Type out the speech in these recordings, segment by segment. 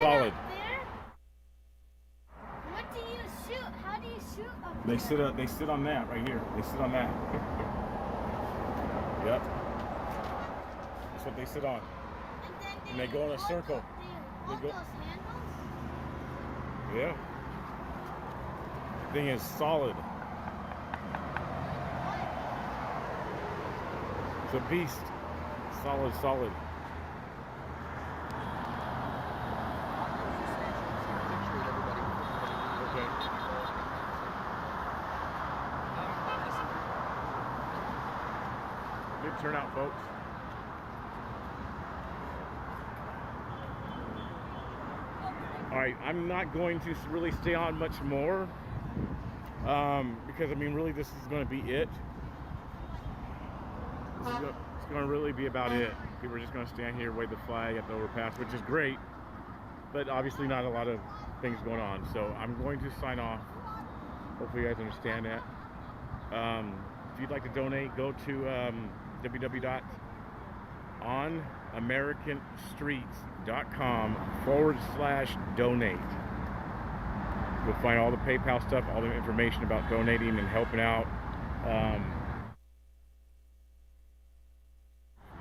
Solid. What do you shoot? How do you shoot up They there? sit on that right here. They sit on that. Yep. That's what they sit on. And they go in a circle. They hold go- those handles? Yeah. Thing is solid. It's a beast. Solid, solid. Okay. Good turnout, folks. All right, I'm not going to really stay on much more because I mean, really, this is going to be it. It's going to really be about it. People are just going to stand here, wave the flag at the overpass, which is great, but obviously not a lot of things going on. So I'm going to sign off. Hopefully, you guys understand that. If you'd like to donate, go to www.onamericanstreets.com/donate. You'll find all the PayPal stuff, all the information about donating and helping out.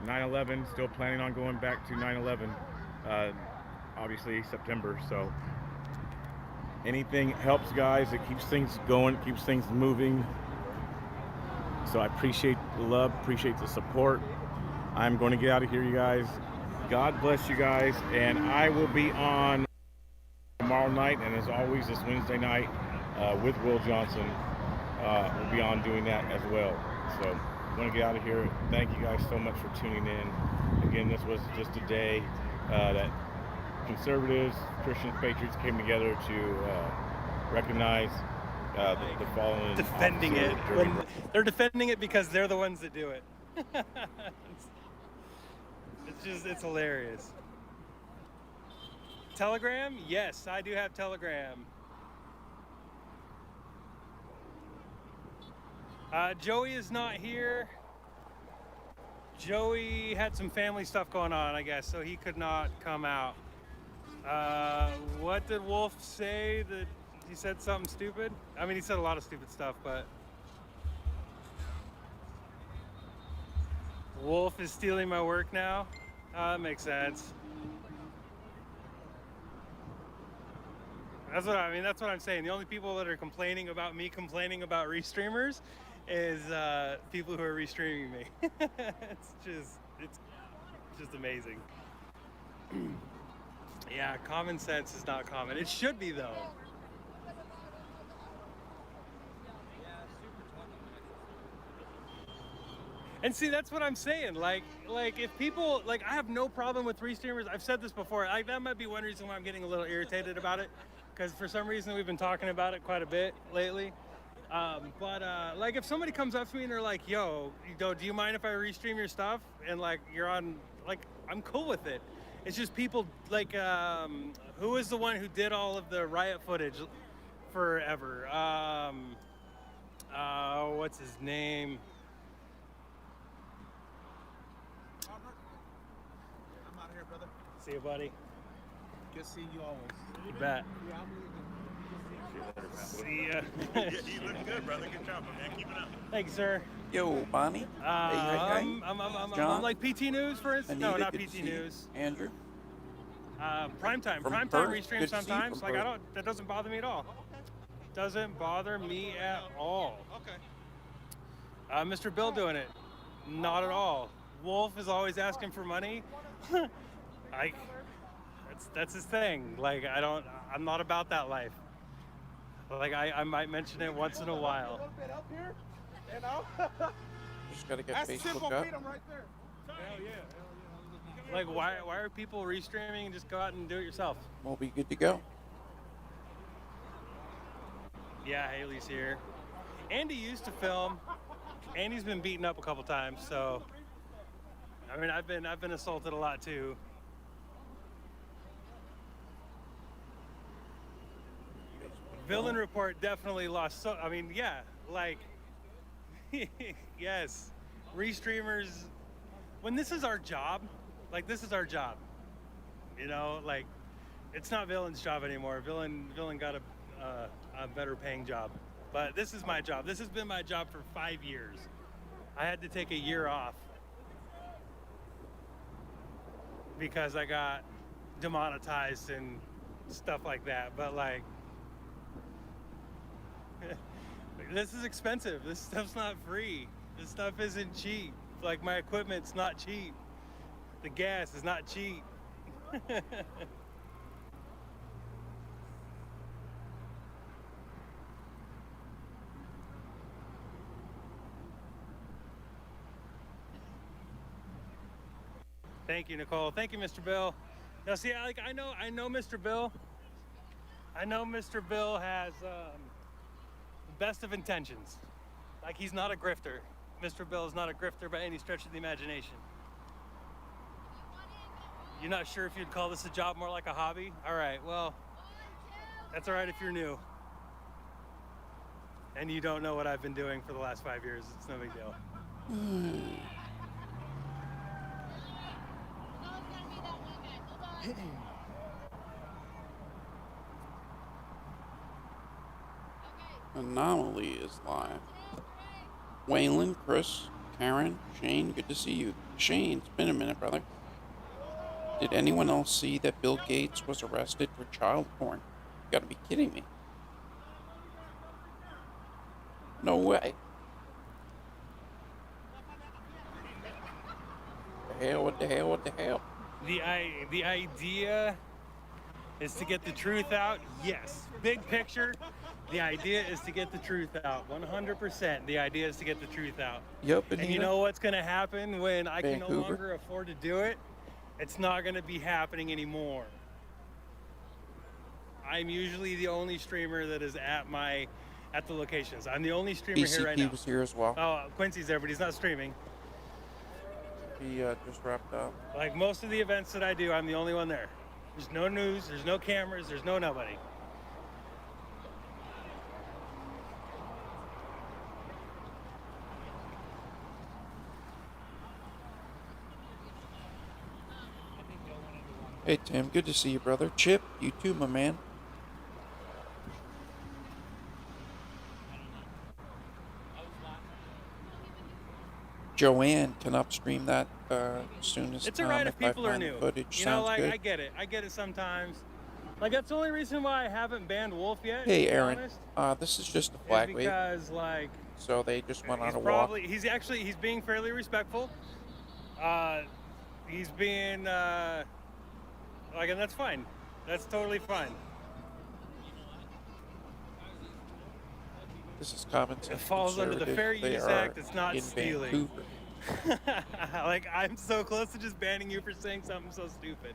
9/11, still planning on going back to 9/11, obviously September, so anything helps, guys. It keeps things going, keeps things moving. So I appreciate the love, appreciate the support. I'm going to get out of here, you guys. God bless you guys, and I will be on tomorrow night, and as always, this Wednesday night with Will Johnson. We'll be on doing that as well. So I'm going to get out of here. Thank you guys so much for tuning in. Again, this was just a day that conservatives, Christians, patriots came together to recognize the fallen defending it. They're defending it because they're the ones that do it. It's hilarious. Telegram? Yes, I do have Telegram. Joey is not here. Joey had some family stuff going on, I guess, so he could not come out. What did Wolf say? That he said something stupid? I mean, he said a lot of stupid stuff, but Wolf is stealing my work now. That makes sense. That's what I mean. That's what I'm saying. The only people that are complaining about me complaining about restreamers is people who are restreaming me. it's just amazing. Yeah, common sense is not common. It should be though. And see, that's what I'm saying. Like if people, like, I have no problem with restreamers. I've said this before. Like, that might be one reason why I'm getting a little irritated about it, because for some reason we've been talking about it quite a bit lately. Like, if somebody comes up to me and they're like, "Yo, do you mind if I restream your stuff?" And like, you're on, like, I'm cool with it. It's just people like, who is the one who did all of the riot footage forever? What's his name? See you, buddy. Good seeing you always. You bet. See ya. You look good, brother. Good job, man. Keep it up. Thanks, sir. Yo, Bonnie. I'm John? like PT News, for instance. No, Anita, not good to PT see you. News. Andrew. Primetime. From Primetime Perth. restream Good to see you sometimes. from Like, Perth. that doesn't bother me at all. Doesn't bother me at all. Okay. Mr. Bill doing it. Not at all. Wolf is always asking for money. Like, that's his thing. Like, I'm not about that life. Like, I might mention it once in a while. A little bit up here, you know? Just gotta get That's Facebook civil up. freedom right there. Hell yeah. Like, why are people restreaming and just go out and do it yourself? We'll be good to go. Yeah, Haley's here. Andy used to film. Andy's been beaten up a couple times, so I mean, I've been assaulted a lot too. Villain Report definitely lost. So I mean, yeah, like yes, restreamers. When this is our job, like, this is our job. You know, like, It's not Villain's job anymore. Villain got a better paying job. But this is my job. This has been my job for 5 years. I had to take a year off because I got demonetized and stuff like that. But like, this is expensive. This stuff's not free. This stuff isn't cheap. Like, my equipment's not cheap. The gas is not cheap. Thank you, Nicole. Thank you, Mr. Bill. Now, see, I know Mr. Bill. I know Mr. Bill has the best of intentions. Like, he's not a grifter. Mr. Bill is not a grifter by any stretch of the imagination. You're not sure if you'd call this a job, more like a hobby? All right, well, that's all right if you're new. And you don't know what I've been doing for the last 5 years. It's no big deal. Anomaly is live. Waylon, Chris, Karen, Shane, good to see you. Shane, it's been a minute, brother. Did anyone else see that Bill Gates was arrested for child porn? You gotta be kidding me. No way. What the hell, what the hell, what the hell? The idea is to get the truth out. Yes. Big picture, the idea is to get the truth out. 100%. The idea is to get the truth out. Yep, And you know what's going to happen when I can no longer afford to do it? It's not going to be happening anymore. I'm usually the only streamer that is at the locations. I'm the only streamer here right now. BCP was here as well. Oh, Quincy's there, but he's not streaming. He just wrapped up. Like most of the events that I do, I'm the only one there. There's no news, there's no cameras, there's no nobody. Hey Tim, good to see you, brother. Chip, you too, my man. Joanne can upstream that as soon as It's alright if people are new. Footage. You know, Sounds like good. I get it sometimes. Like that's the only reason why I haven't banned Wolf yet. Hey to be Aaron, honest, this is just a flag wave, because like so they just went on he's a walk. probably he's being fairly respectful. He's being like, and that's fine. That's totally fine. This is common sense. It falls under the Fair They Use are Act. It's not in stealing. Vancouver. Like, I'm so close to just banning you for saying something so stupid.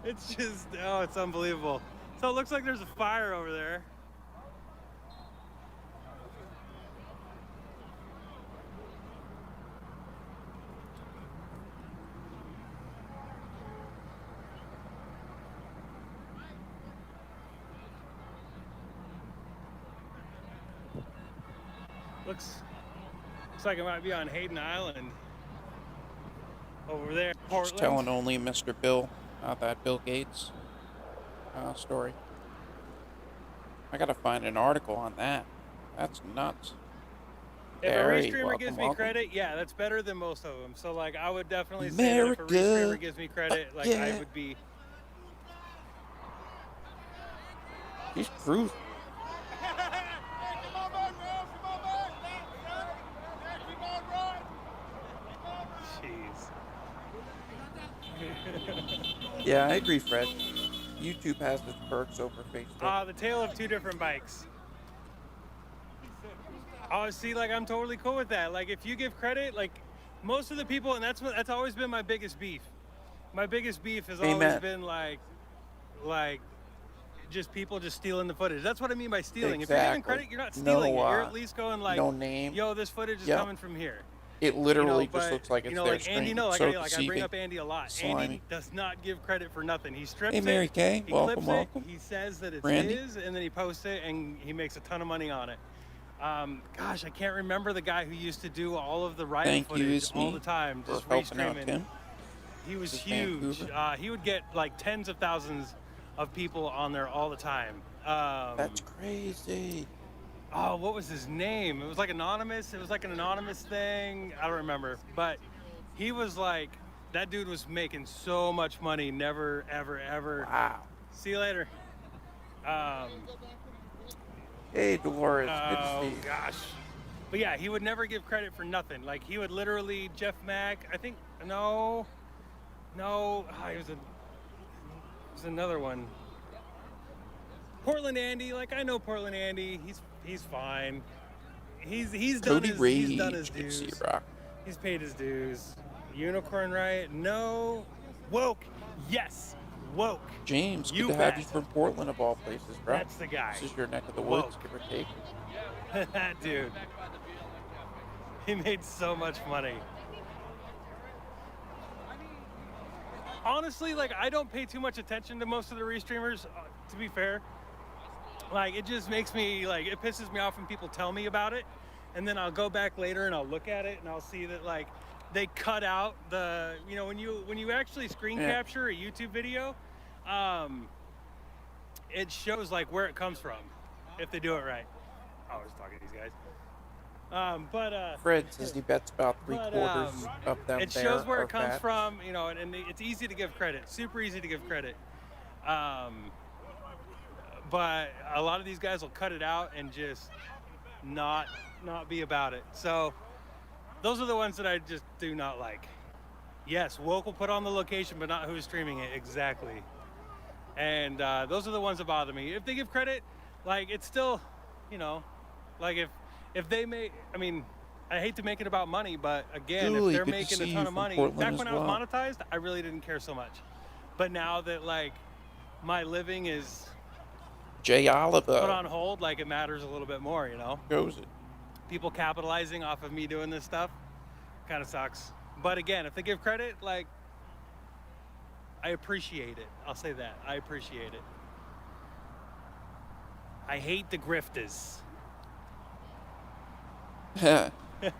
It's just, oh, it's unbelievable. So it looks like there's a fire over there. Looks like it might be on Hayden Island over there, Portland. Just telling only Mr. Bill that Bill Gates story. I gotta find an article on that. That's nuts. If Very a restreamer welcome, gives me welcome. credit, yeah, that's better than most of them. So like, I would definitely say America, that if a restreamer gives me credit, like yeah. I would be. He's cruising. Yeah, I agree, Fred. YouTube has its perks over Facebook. The tale of two different bikes. Oh, see, like I'm totally cool with that. Like if you give credit, like most of the people, and that's always been my biggest beef. My biggest beef has always Amen. been like just people just stealing the footage. That's what I mean by stealing. Exactly. If you're giving credit, you're not stealing No, it. You're at least going like, no name. yo, this footage is Yep. coming from here. It literally You know, just but, looks like it's you know, their like screen. Andy, no, like, So I bring deceiving. up Andy a lot. Slimy. Andy does not give credit for nothing. He strips Hey, Mary it. Kay, He welcome, clips welcome. it. He says that it's Randy. his, and then he posts it, and he makes a ton of money on it. Gosh, I can't remember the guy who used to do all of the riding Thank you, footage all Ismi, the time, for just helping out restreaming. Tim. He was This huge. Vancouver? He would get like tens of thousands of people on there all the time. That's crazy. Oh, what was his name? It was like anonymous. It was like an anonymous thing. I don't remember. But he was like, that dude was making so much money. Never, ever, ever. Wow. See you later. Hey, Dolores. Good to Oh see you. gosh. But yeah, he would never give credit for nothing. Like he would literally Jeff Mack. I think no. It was another one. Portland Andy. Like I know Portland Andy. He's fine. He's done Cody his Rage. he's done his Good to see you, dues. Rock. He's paid his dues. Unicorn Riot. No. Woke. Yes. Woke. James, You good to have bet. you from Portland of all places, bro. That's the guy. This is your neck of the woods, Woke. give or take. That dude. He made so much money. Honestly, like I don't pay too much attention to most of the restreamers, to be fair. Like it just makes me like it pisses me off when people tell me about it, and then I'll go back later and I'll look at it and I'll see that like they cut out the when you actually screen capture a YouTube video, it shows like where it comes from if they do it right. I was talking to these guys. Fred says he bets about three-quarters of them it there shows where are it comes fat. from, and it's easy to give credit, super easy to give credit. But a lot of these guys will cut it out and just not be about it. So those are the ones that I just do not like. Yes, Woke will put on the location, but not who's streaming it exactly. And those are the ones that bother me. If they give credit, like it's still, like if they make, I mean, I hate to make it about money, but again, Julie, if they're good to making see a you ton of from money, Portland back as when I well. was monetized, I really didn't care so much. But now that like my living is Jay Oliver put on hold, like it matters a little bit more, goes it. People capitalizing off of me doing this stuff kind of sucks. But again, if they give credit, like I appreciate it. I'll say that. I appreciate it. I hate the grifters.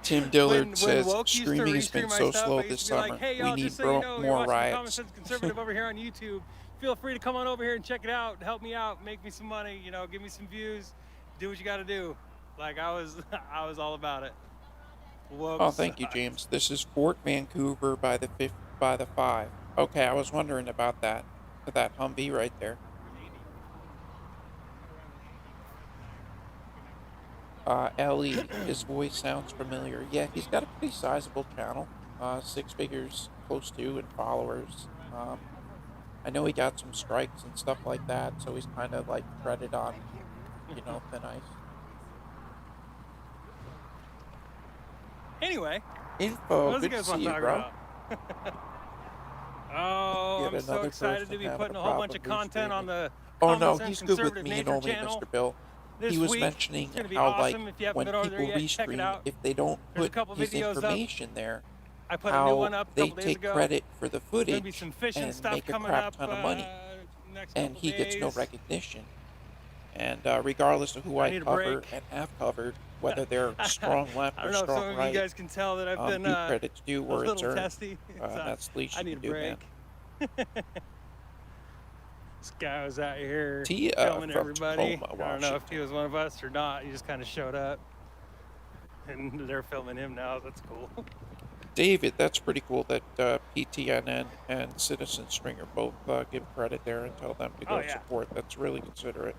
Tim Dillard when says Woke used to streaming has been restream my so stuff, slow I used this to be summer. like, hey, We y'all, need just so you know, you're more watching Common riots. Sense Conservative over here on YouTube. Feel free to come on over here and check it out. Help me out. Make me some money. Give me some views. Do what you got to do. Like I was all about it. Woke Oh, thank you, sucks. James. This is Fort Vancouver by the 5. Okay, I was wondering about that Humvee right there. Ellie, his voice sounds familiar. Yeah, he's got a pretty sizable channel. 6 figures, close to, in followers. I know he got some strikes and stuff like that, so he's kind of like treaded on, thin ice. Anyway, Info, what do good you to guys see want to you, talk bro. about? Oh, Yet I'm so another excited person to be having putting a a whole bunch of problem content on the Oh Common no, Sense he's good with Conservative me and Nature only channel Mr. Bill. this He was week. mentioning It's gonna be how awesome. like If you haven't when been over there people yet, check it restream, out. if they don't There's a put couple his videos up. information there, I put a new one how up a they couple days take ago. credit for the There's gonna be footage some fishing and stuff make a coming crap up ton of money, next and couple he gets no days. recognition. And regardless of who I I need a cover break. and have covered, whether they're strong left I or don't know if some strong of right, you guys can tell that I've been due credit's due a where it's little earned. testy. That's the least I you need can a do, man. break. This guy was out here Tia filming from everybody. Tacoma, I don't know if he Washington. was one of us or not. He just kind of showed up, and they're filming him now. That's cool. David, that's pretty cool that PTNN and Citizen Stringer both give credit there and tell them to go Oh, yeah. support. That's really considerate.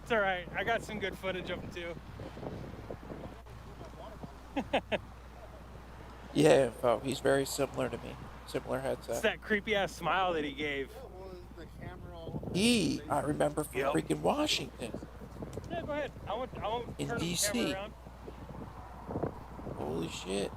It's all right. I got some good footage of him too. Yeah, Info. He's very similar to me. Similar It's headset. that creepy ass smile that he gave. I remember from Yep. freaking Washington. Yeah, go ahead. I won't In turn the DC. camera around. Holy shit.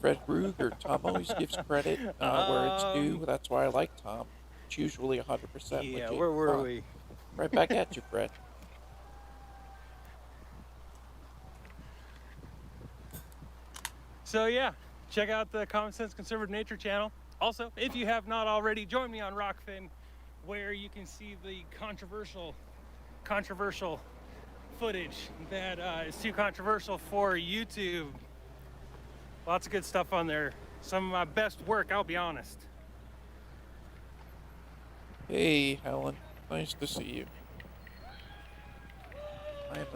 Fred Ruger. Tom always gives credit where it's due. That's why I like Tom. It's usually 100% Yeah, legit. where were Huh. we? Right back at you, Fred. So yeah, check out the Common Sense Conservative Nature channel. Also, if you have not already, join me on Rockfin, where you can see the controversial footage that is too controversial for YouTube. Lots of good stuff on there. Some of my best work, I'll be honest. Hey, Helen. Nice to see you. I am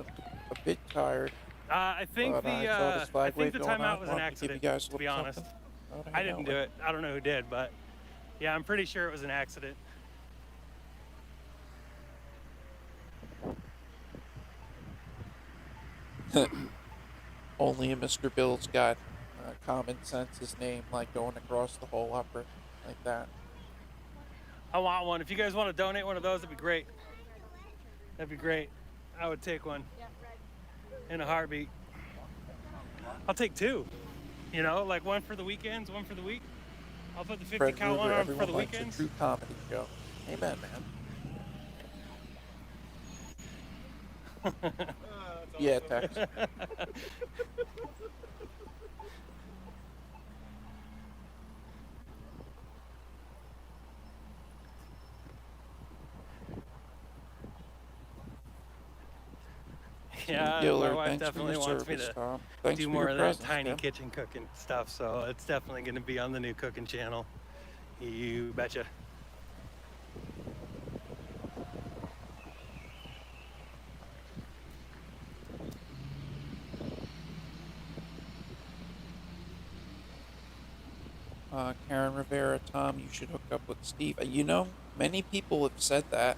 a bit tired. I think But I saw this flag wave the going timeout on. was an Wanted to give accident, you guys a to be little honest. something. How to I hang didn't out do it. I don't know who did, but yeah, I'm pretty sure it was an accident. with. Only a Mr. Bill's got common sense his name, like going across the whole upper, like that. I want one. If you guys want to donate one of those, that'd be great. That'd be great. I would take one in a heartbeat. I'll take two. You know, like one for the weekends, one for the week. I'll put the 50 Fred count Ruger, one on everyone for the likes weekends. a true comedy show. Amen, man. Yeah, Tex. Yeah, Giller, my wife thanks for definitely your wants me service, to Tom. Thanks do for more your of that presence, tiny Tim. kitchen cooking stuff, so it's definitely going to be on the new cooking channel. You betcha. Karen Rivera, Tom, you should hook up with Steve. You know, many people have said that.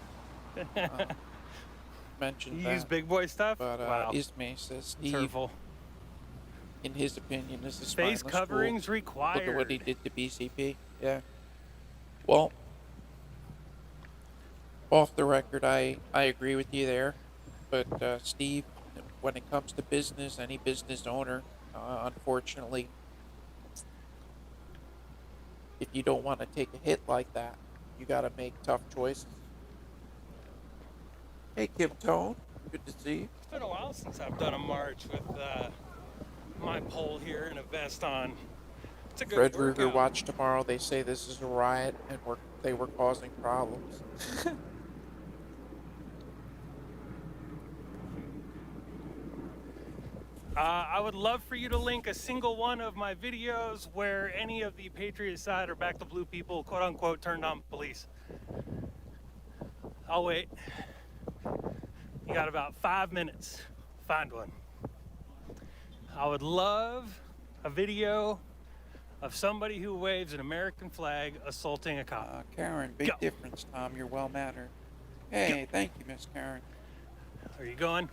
Mentioned You that. use big boy stuff? But Wow. Ismay says It's Steve, hurtful. in his opinion, is the Face spineless coverings fool. required. Look at what he did to BCP. Yeah. Well, off the record, I agree with you there. But Steve, when it comes to business, any business owner, unfortunately, if you don't want to take a hit like that, you got to make tough choices. Hey, Kim Tone, good to see you. It's been a while since I've done a march with my pole here and a vest on. It's a good Fred workout. Ruger watch tomorrow. They say this is a riot and they were causing problems. I would love for you to link a single one of my videos where any of the Patriot side or Back the Blue people, quote unquote, turned on police. I'll wait. You got about 5 minutes. Find one. I would love a video of somebody who waves an American flag assaulting a cop. Karen, big Go. difference, Tom. You're well mannered. Hey, thank you, Miss Karen. Are you going?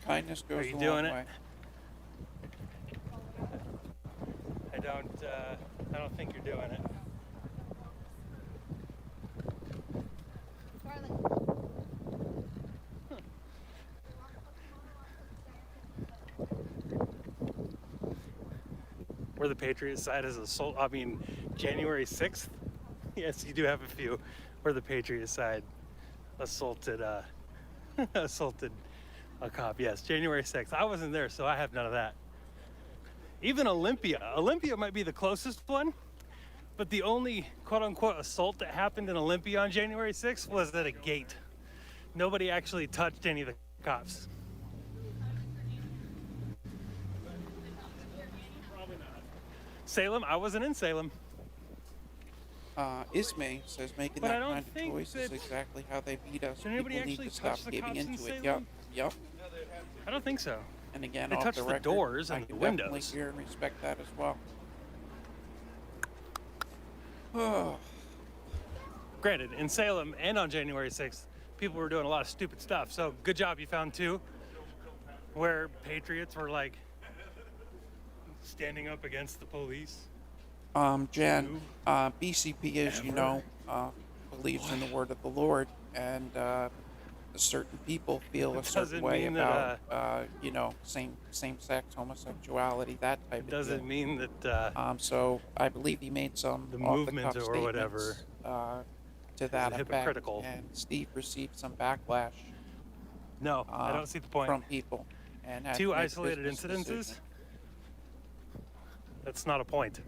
Kindness goes Are you a doing long it? way. I don't think you're doing it. Where the Patriot side is assault. I mean, January 6th. Yes, you do have a few where the Patriot side assaulted assaulted a cop. Yes, January 6th. I wasn't there, so I have none of that. Even Olympia. Olympia might be the closest one, but the only quote-unquote assault that happened in Olympia on January 6th was at a gate. Nobody actually touched any of the cops. Salem? I wasn't in Salem. Ismay says making But I that don't kind of think choice is that- exactly how they beat us. Did anybody People need actually to stop touch the giving cops in into it. Salem? Yep. I don't think so. And again, They off touched the the record, doors I and can the definitely windows. hear and respect that as well. Oh, Granted, in Salem and on January 6th, people were doing a lot of stupid stuff. So good job, you found two where patriots were like standing up against the police. Jan, BCP, as you know, believes in the word of the Lord, and certain people feel a certain doesn't way mean about, that, same-sex homosexuality, that type of Doesn't deal. mean that So I believe he made some the off-the-cuff movement or statements, whatever to that effect, hypocritical. and Steve received some backlash no, I don't see the point. from people. And had to Two make a isolated business incidences? decision. That's not a point.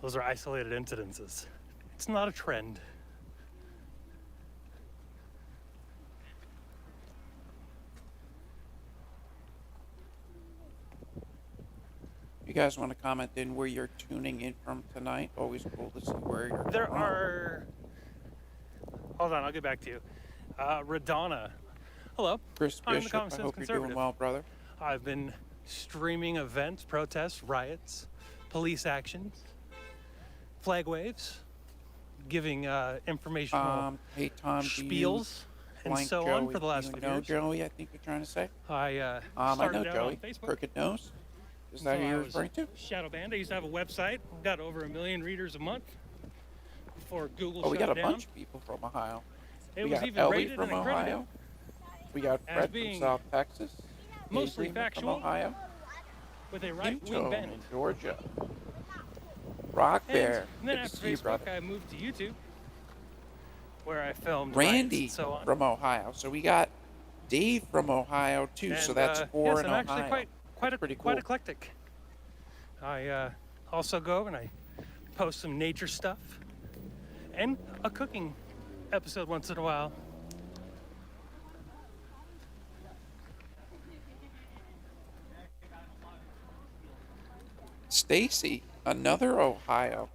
Those are isolated incidences. It's not a trend. guys want to comment in where you're tuning in from tonight? Always cool to see where you're There from. are. Hold on, I'll get back to you. Radonna. Hello. Chris I'm the Bishop, Common I Sense hope you're Conservative. doing well, brother. I've been streaming events, protests, riots, police actions, flag waves, giving informational Hey, Tom, do you spiels and blank so Joey? on for the last you 5 know years. Joey, I think you're trying to say? I I started know out Joey. on Facebook. Crooked Nose? Is So that who I you're was referring to? Shadow banned. I used to have a website. Got over 1 million readers a month before Google Oh, we shut got it a down. bunch of people from Ohio. It We was got even Ellie rated from and accredited. Ohio. We got as Fred from being South Texas. mostly Adrian factual, from Ohio. with a right-wing Newton bent. in Georgia. Rock Bear. And then Good to after see you, Facebook, brother. I moved to YouTube, where I filmed Randy riots and so on. from Ohio. So we got Dave from Ohio too. And, so that's four yes, in I'm Ohio. actually quite pretty quite cool. eclectic. I also go and I post some nature stuff and a cooking episode once in a while. Stacy, another Ohio.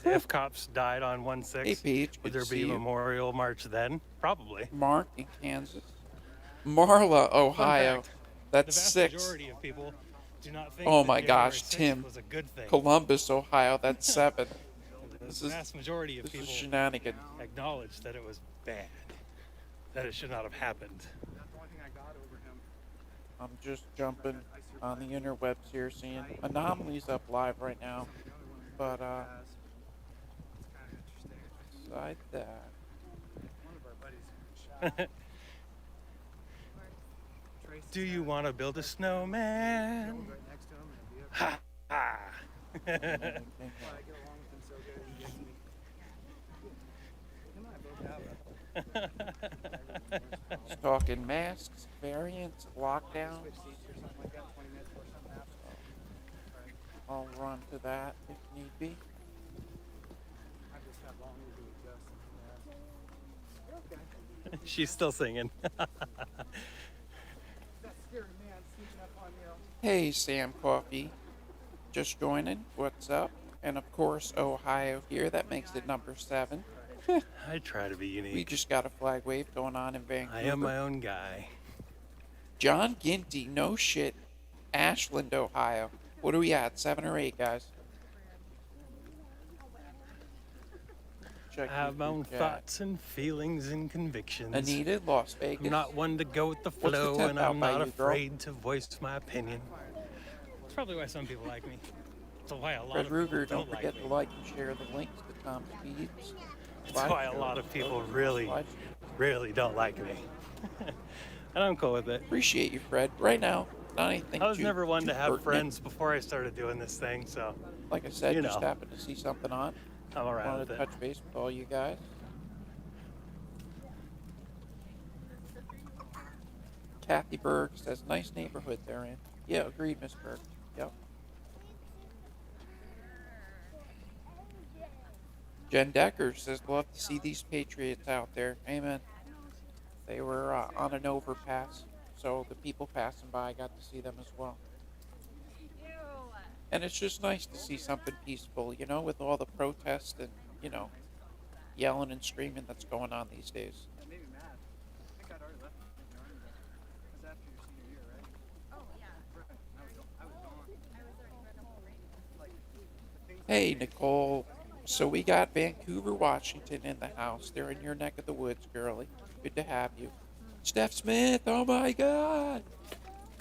If cops died on 1/6, Hey, Paige, would good there to be see a you. memorial march then? Probably. Mark in Kansas. Marla, Fun Ohio. fact, That's the vast 6. majority of people do not think Oh that my January gosh, 6th Tim. was a good thing. Columbus, Ohio. That's 7. The This is vast majority of this is people shenanigans. acknowledge that it was bad, that it should not have happened. I'm just jumping on the interwebs here, seeing Anomalies up live right now. But beside that, Do you want to build a snowman? Ha ha! anything He's talking masks, variants, lockdowns. I'll run to that if need be. She's still singing. Hey, Sam Coffee. Just joining. What's up? And of course, Ohio here. That makes it number 7. I try to be We unique. just got a flag wave going on in Vancouver. I am my own guy. John Ginty, no shit. Ashland, Ohio. What are we at? 7 or 8, guys? Check I have my your own chat. thoughts and feelings and convictions. Anita, Las Vegas. I'm not one to go with the What's the flow, temp and out I'm by not you, girl? afraid to voice my opinion. It's probably why some people like me. It's why a lot Fred of people Ruger, don't don't like forget me. to like and share the links to Tom's feeds. It's why a lot of people really don't like me. And I'm cool with it. Appreciate you, Fred. Right now, not anything I was too- never one too to have pertinent. friends before I started doing this thing, so Like I said, you just know. happened to see something on. I'm alright Wanted with to it. touch base with all you guys. Kathy Berg says, nice neighborhood they're in. Yeah, agreed, Miss Berg. Yep. Jen Decker says, love to see these Patriots out there. Amen. They were on an overpass, so the people passing by got to see them as well. And it's just nice to see something peaceful, you know, with all the protests and, you know, yelling and screaming that's going on these days. Hey, Nicole. So we got Vancouver, Washington in the house. They're in your neck of the woods, girlie. Good to have you. Steph Smith, oh my God.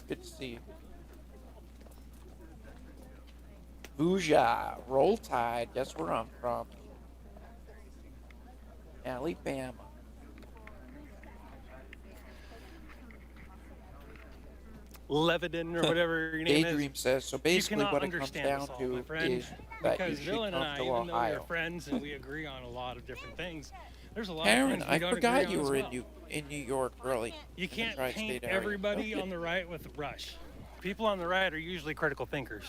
Good to see you. Booyah, Roll Tide, guess where I'm from. Alabama. Levitin or whatever your name is. Daydream says, so You basically cannot what it comes understand down us all, my to friend, is that you because should Dylan and come I, to even though we're Ohio. friends and we agree on a lot of different things, there's a lot of Aaron, things we I don't forgot agree you on as were well. in New York early. You can't tri-state paint area. everybody on the right with a brush. People on the right are usually critical thinkers.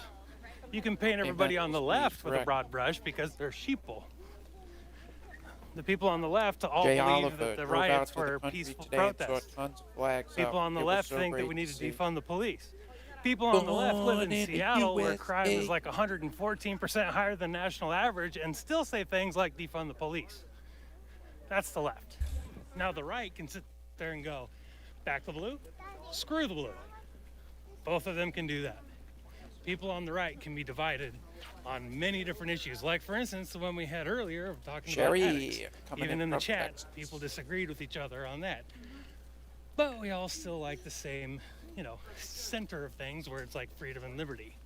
You can paint everybody on the left with a correct. broad brush because they're sheeple. The people on the left all Jay believe Oliver that the drove out riots to the were country peaceful today and saw protests. tons of flags People up. on the It was left so think that great we to need to see. defund the police. people on the left live Born in in the Seattle where crime is USA. like 114% higher than national average and still say things like defund the police. That's the left. Now the right can sit there and go, back the blue, screw the blue. Both of them can do that. People on the right can be divided on many different issues. Like, for instance, the one we had earlier of talking Sherry, about addicts. coming Even in in the from chat, Texas. people disagreed with each other on that. But we all still like the same, center of things where it's like freedom and liberty.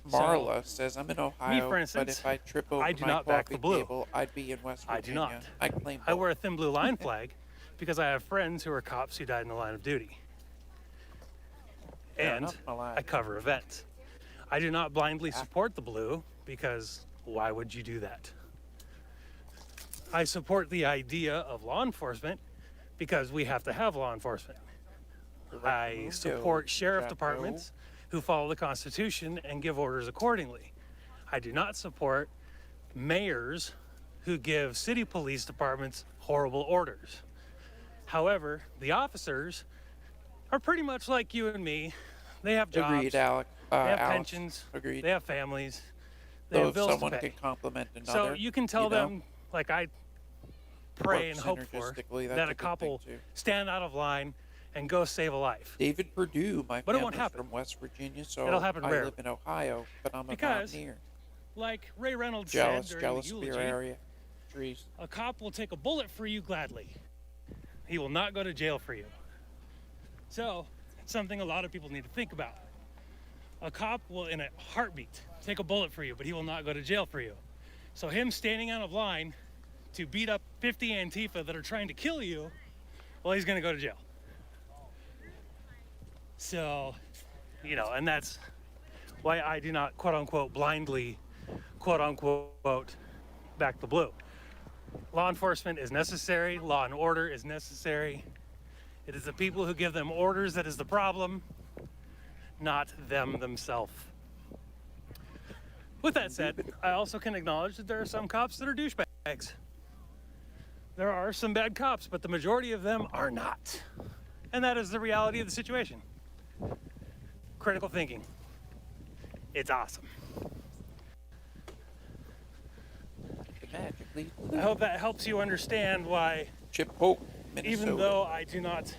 Marla says, I'm in Ohio, for instance, but if I trip over I do my not back coffee the blue. table, I'd be in West Virginia. I do not. I claim I both. wear a thin blue line flag because I have friends who are cops who died in the line of duty. Fair And enough, my lad. I cover events. I do not blindly support the blue because why would you do that? I support the idea of law enforcement because we have to have law enforcement. I support sheriff departments who follow the Constitution and give orders accordingly. I do not support mayors who give city police departments horrible orders. However, the officers are pretty much like you and me. They have jobs. Agreed, Alec. They have Alex. pensions. Agreed. They have families. They So have if bills someone to pay. can compliment another, So you can tell them, like I pray work and hope for, synergistically, that's that a a good cop thing will too. stand out of line and go save a life. David Perdue, my But it won't family's happen. from West Virginia, so It'll happen I rarely. live in Ohio, but I'm a Because mountaineer. Like Ray Reynolds Jealous, said during the spear eulogy, area. Trees. a cop will take a bullet for you gladly. He will not go to jail for you. So, it's something a lot of people need to think about. A cop will, in a heartbeat, take a bullet for you, but he will not go to jail for you. So him standing out of line to beat up 50 Antifa that are trying to kill you, well, he's gonna go to jail. So, and that's why I do not, quote unquote, blindly, quote unquote, back the blue. Law enforcement is necessary, law and order is necessary. It is the people who give them orders that is the problem, not them themselves. With that said, I also can acknowledge that there are some cops that are douchebags. There are some bad cops, but the majority of them are not. And that is the reality of the situation. Critical thinking. It's awesome. Magically. I hope that helps you understand why, Chip Hope, Minnesota. even though I do not,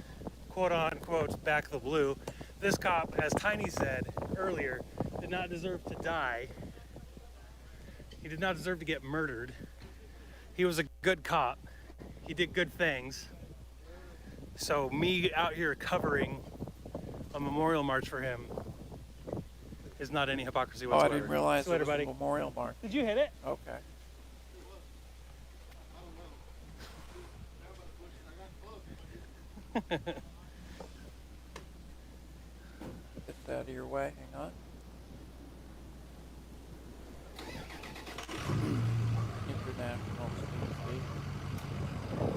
quote unquote, back the blue, this cop, as Tiny said earlier, did not deserve to die. He did not deserve to get murdered. He was a good cop. He did good things. So me out here covering a memorial march for him is not any hypocrisy Oh, whatsoever. I didn't realize So it was everybody, a memorial march. did you hit it? Okay. Get that out of your way. Hang on. International State.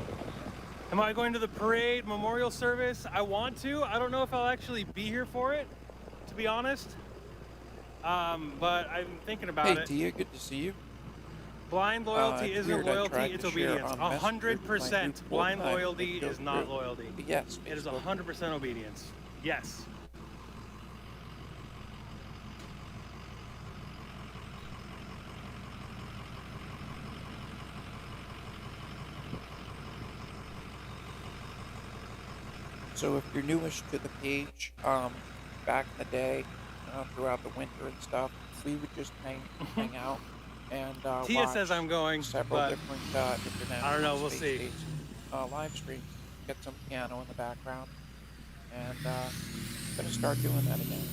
Am I going to the parade memorial service? I want to. I don't know if I'll actually be here for it, to be honest. But I'm thinking about Hey, it. Tia, good to see you. Blind loyalty It's isn't weird, I loyalty, tried it's to share obedience. on Messenger with my 100%. group Blind one time, loyalty it is goes not through. loyalty. Yes, It is Facebook. 100% obedience. Yes. So if you're newish to the page, back in the day, throughout the winter and stuff, we would just hang out and Tia watch says I'm going, several but different international I don't know, we'll space see. stations, live stream, get some piano in the background, and gonna start doing that again.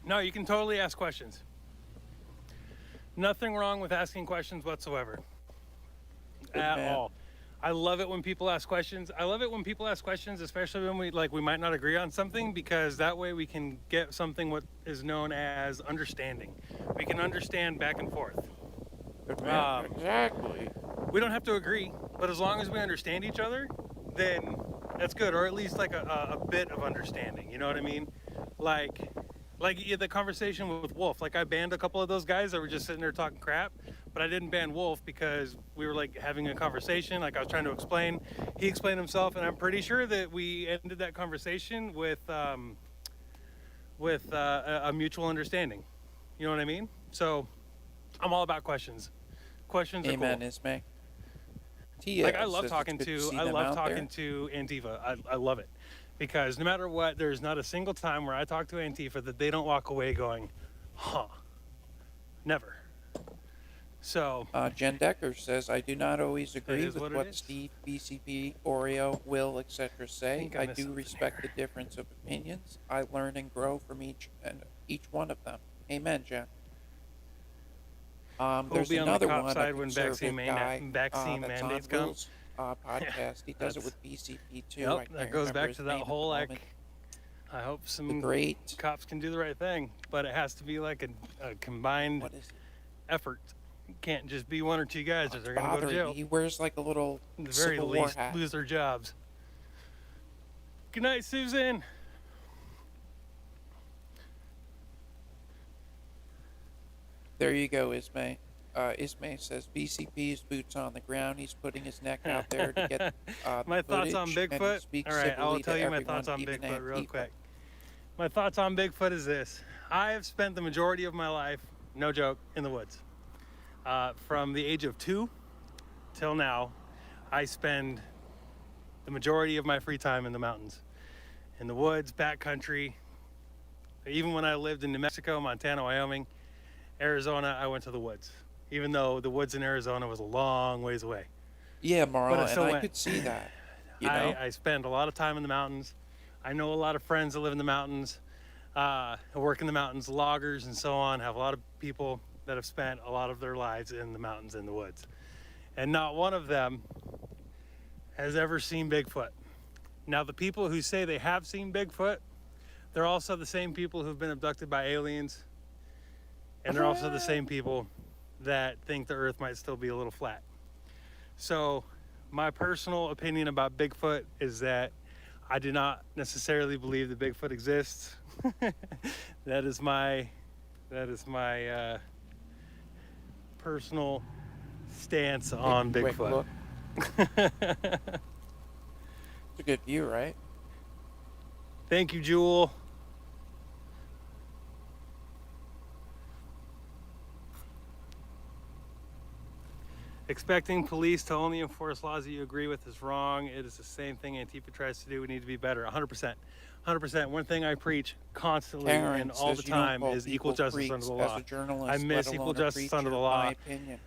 No, you can totally ask questions. Nothing wrong with asking questions whatsoever. Good At man. all. I love it when people ask questions. I love it when people ask questions, especially when we might not agree on something, because that way we can get something what is known as understanding. We can understand back and forth. Good man. Exactly. We don't have to agree, but as long as we understand each other, then that's good, or at least like a bit of understanding. You know what I mean? Like the conversation with Wolf. Like I banned a couple of those guys that were just sitting there talking crap, but I didn't ban Wolf because we were like having a conversation, like I was trying to explain. He explained himself, and I'm pretty sure that we ended that conversation with a mutual understanding. You know what I mean? So I'm all about questions. Questions are Amen, cool. Ismay. Tia Like I love says talking it's good to see I them love out talking there. to Antifa. I love it because no matter what, there's not a single time where I talk to Antifa that they don't walk away going, "Huh." Never. So Jen Decker says, I do not always agree is with what it what is. Steve, BCP, Oreo, Will, etc. say. think I I missed do something respect here. the difference of opinions. I learn and grow from each one of them. Amen, Jen. Who'll There's be on the another cop one, a side when conservative guy vaccine that's on mandates come? Will's podcast. He does it That's- with BCP too. Yep, I can't that goes remember back his to name that at whole the like. moment. I hope The some great, cops can do the right thing, but it has to be like a combined what is it? effort. It can't just be one or two guys that are going to go to Bothering jail. me. He wears like a little At the very Civil War least, hat. lose their jobs. Good night, Susan. There you go, Ismay. Ismay says BCP's boots on the ground. He's putting his neck out there to get My thoughts on footage, and he Bigfoot. speaks All right, I will civilly tell to you my everyone, thoughts on even Bigfoot real Antifa. quick. My thoughts on Bigfoot is this: I have spent the majority of my life, no joke, in the woods. From the age of 2 till now, I spend the majority of my free time in the mountains, in the woods, backcountry. Even when I lived in New Mexico, Montana, Wyoming, Arizona, I went to the woods, even though the woods in Arizona was a long ways away. Yeah, But I Marla, and still I went. could see that. You know, I spend a lot of time in the mountains. I know a lot of friends that live in the mountains, work in the mountains, loggers and so on. Have a lot of people that have spent a lot of their lives in the mountains, in the woods. And not one of them has ever seen Bigfoot. Now, the people who say they have seen Bigfoot, they're also the same people who've been abducted by aliens. And they're also the same people that think the earth might still be a little flat. So my personal opinion about Bigfoot is that I do not necessarily believe that Bigfoot exists. that is my personal stance on quick Bigfoot. look. It's a good view, right? Thank you, Jewel. Expecting police to only enforce laws that you agree with is wrong. It is the same thing Antifa tries to do. We need to be better. 100%. 100%. One thing I preach constantly Karen and all the says you don't time call is equal people justice freaks under the as law. a journalist, I miss let equal alone a justice under the preacher, law. my opinion.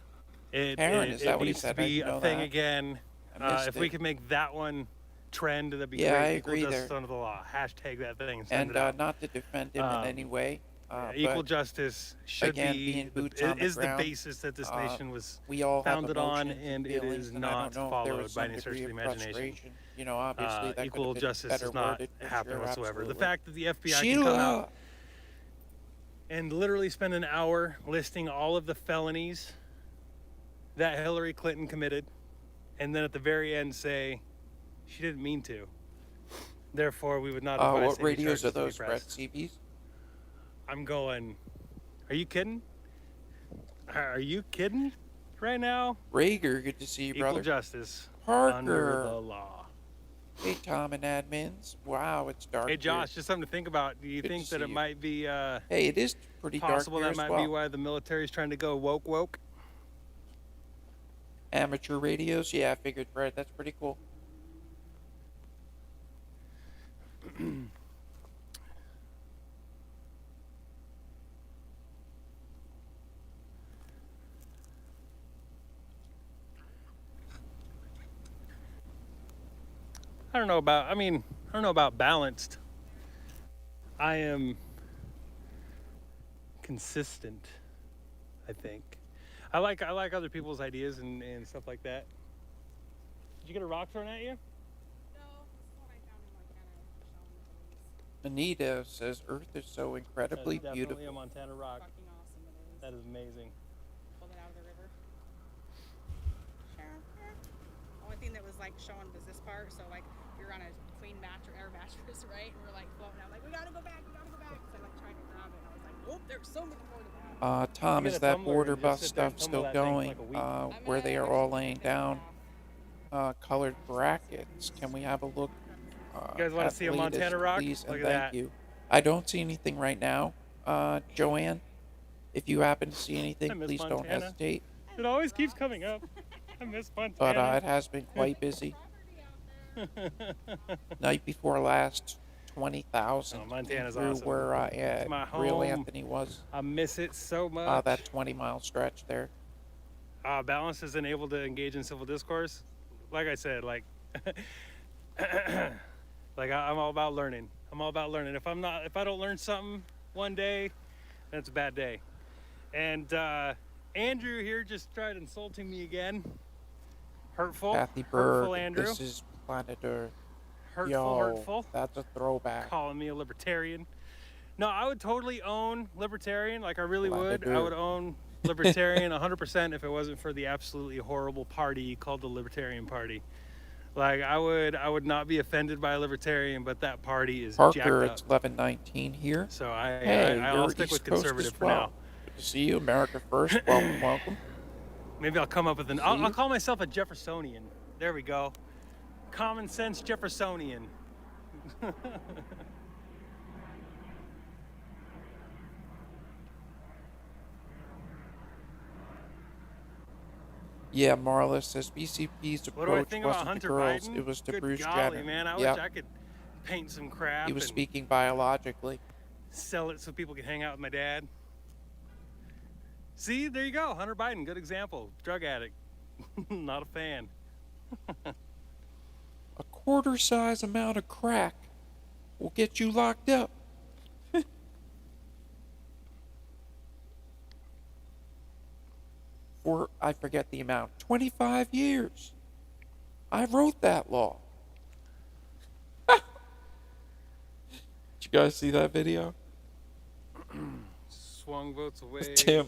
It Karen, is that what he needs said? to I be didn't a know thing that. again. I missed If we it. could make that one trend, that'd be Yeah, great. I Equal agree justice there. under the law. Hashtag that thing and send And it out. not to defend him in any way, Equal but justice should again, be being boots on the is the ground, basis that this nation was we all have founded on, emotions and it feelings, is and I not don't know if there was followed by some any stretch degree of the of imagination. frustration. You know, obviously that Equal could have been justice better does not worded, for happen sure, whatsoever. The absolutely. fact that the FBI can Sheila! come out and literally spend an hour listing all of the felonies that Hillary Clinton committed, and then at the very end say she didn't mean to. Therefore, we would not advise What any radios charges are to be those, Brett? pressed. CBs? I'm going, are you kidding? Are you kidding right now? Rager, good to see you, Equal brother. justice Parker. under the law. Hey, Tom and admins. Wow, it's dark. Hey, Josh, here. just something to think about. Do you Good to think that see it you. might be Hey, it is pretty possible dark that here might as be well. why the military's trying to go woke? Amateur radios? Yeah, I figured, Brett. That's pretty cool. I don't know about balanced. I am consistent, I think. I like other people's ideas and stuff like that. Did you get a rock thrown at you? No, this is what I found in Montana. Anita says Earth is so incredibly That's definitely beautiful. a Montana rock. Fucking awesome it is. That is amazing. Pulled it out of the river. Only thing that was like showing was this part. So like we were on a queen air mattress, right? And we're like floating. I'm like, we gotta go back. So I'm like trying to grab it. And I was like, nope, there's so much more to that. Tom, Get is a that tumbler border and just bus sit there stuff and tumble still that thing for going? like a week. Where they are all laying down colored brackets? Can we have a look You guys want at to see a latest, Montana rock? please? Look And at thank that. you. I don't see anything right now. Joanne, if you happen to see I anything, miss please don't Montana. hesitate. It always keeps coming up. I miss But Montana. it has been quite busy. Night before last, 20,000 Oh, Montana's through awesome. where It's my real home. Anthony was. I miss it so much. That 20-mile stretch there. Balance isn't able to engage in civil discourse. Like I said, like, I'm all about learning. I'm all about learning. If I don't learn something one day, then it's a bad day. And Andrew here just tried insulting me again. Hurtful. Kathy Hurtful, Berg, Andrew. this is Planet Earth. Hurtful, Yo, hurtful. that's a throwback. Calling me a libertarian. No, I would totally own libertarian. Like, I really Planet would. I would Earth. own libertarian 100% if it wasn't for the absolutely horrible party called the Libertarian Party. Like, I would not be offended by a libertarian, but that party is Parker, jacked it's up. 11:19 here. So Hey, I'll you're stick with East Coast conservative as for well. now. Good to see you, America First. Welcome, welcome. Maybe I'll come up with See I'll you. call myself a Jeffersonian. There we go. Common sense Jeffersonian. Yeah, Marla says BCP's What do I approach think about wasn't to Hunter girls, Biden? it was to Good Bruce golly, Jenner. man, I Yep. wish I could paint some crap He was and speaking biologically. sell it so people can hang out with my dad. See, there you go. Hunter Biden, good example. Drug addict. Not a fan. A quarter-size amount of crack will get you locked up. For, I forget the amount, 25 years. I wrote that law. Did you guys see that video? Swung votes away. It's Tim.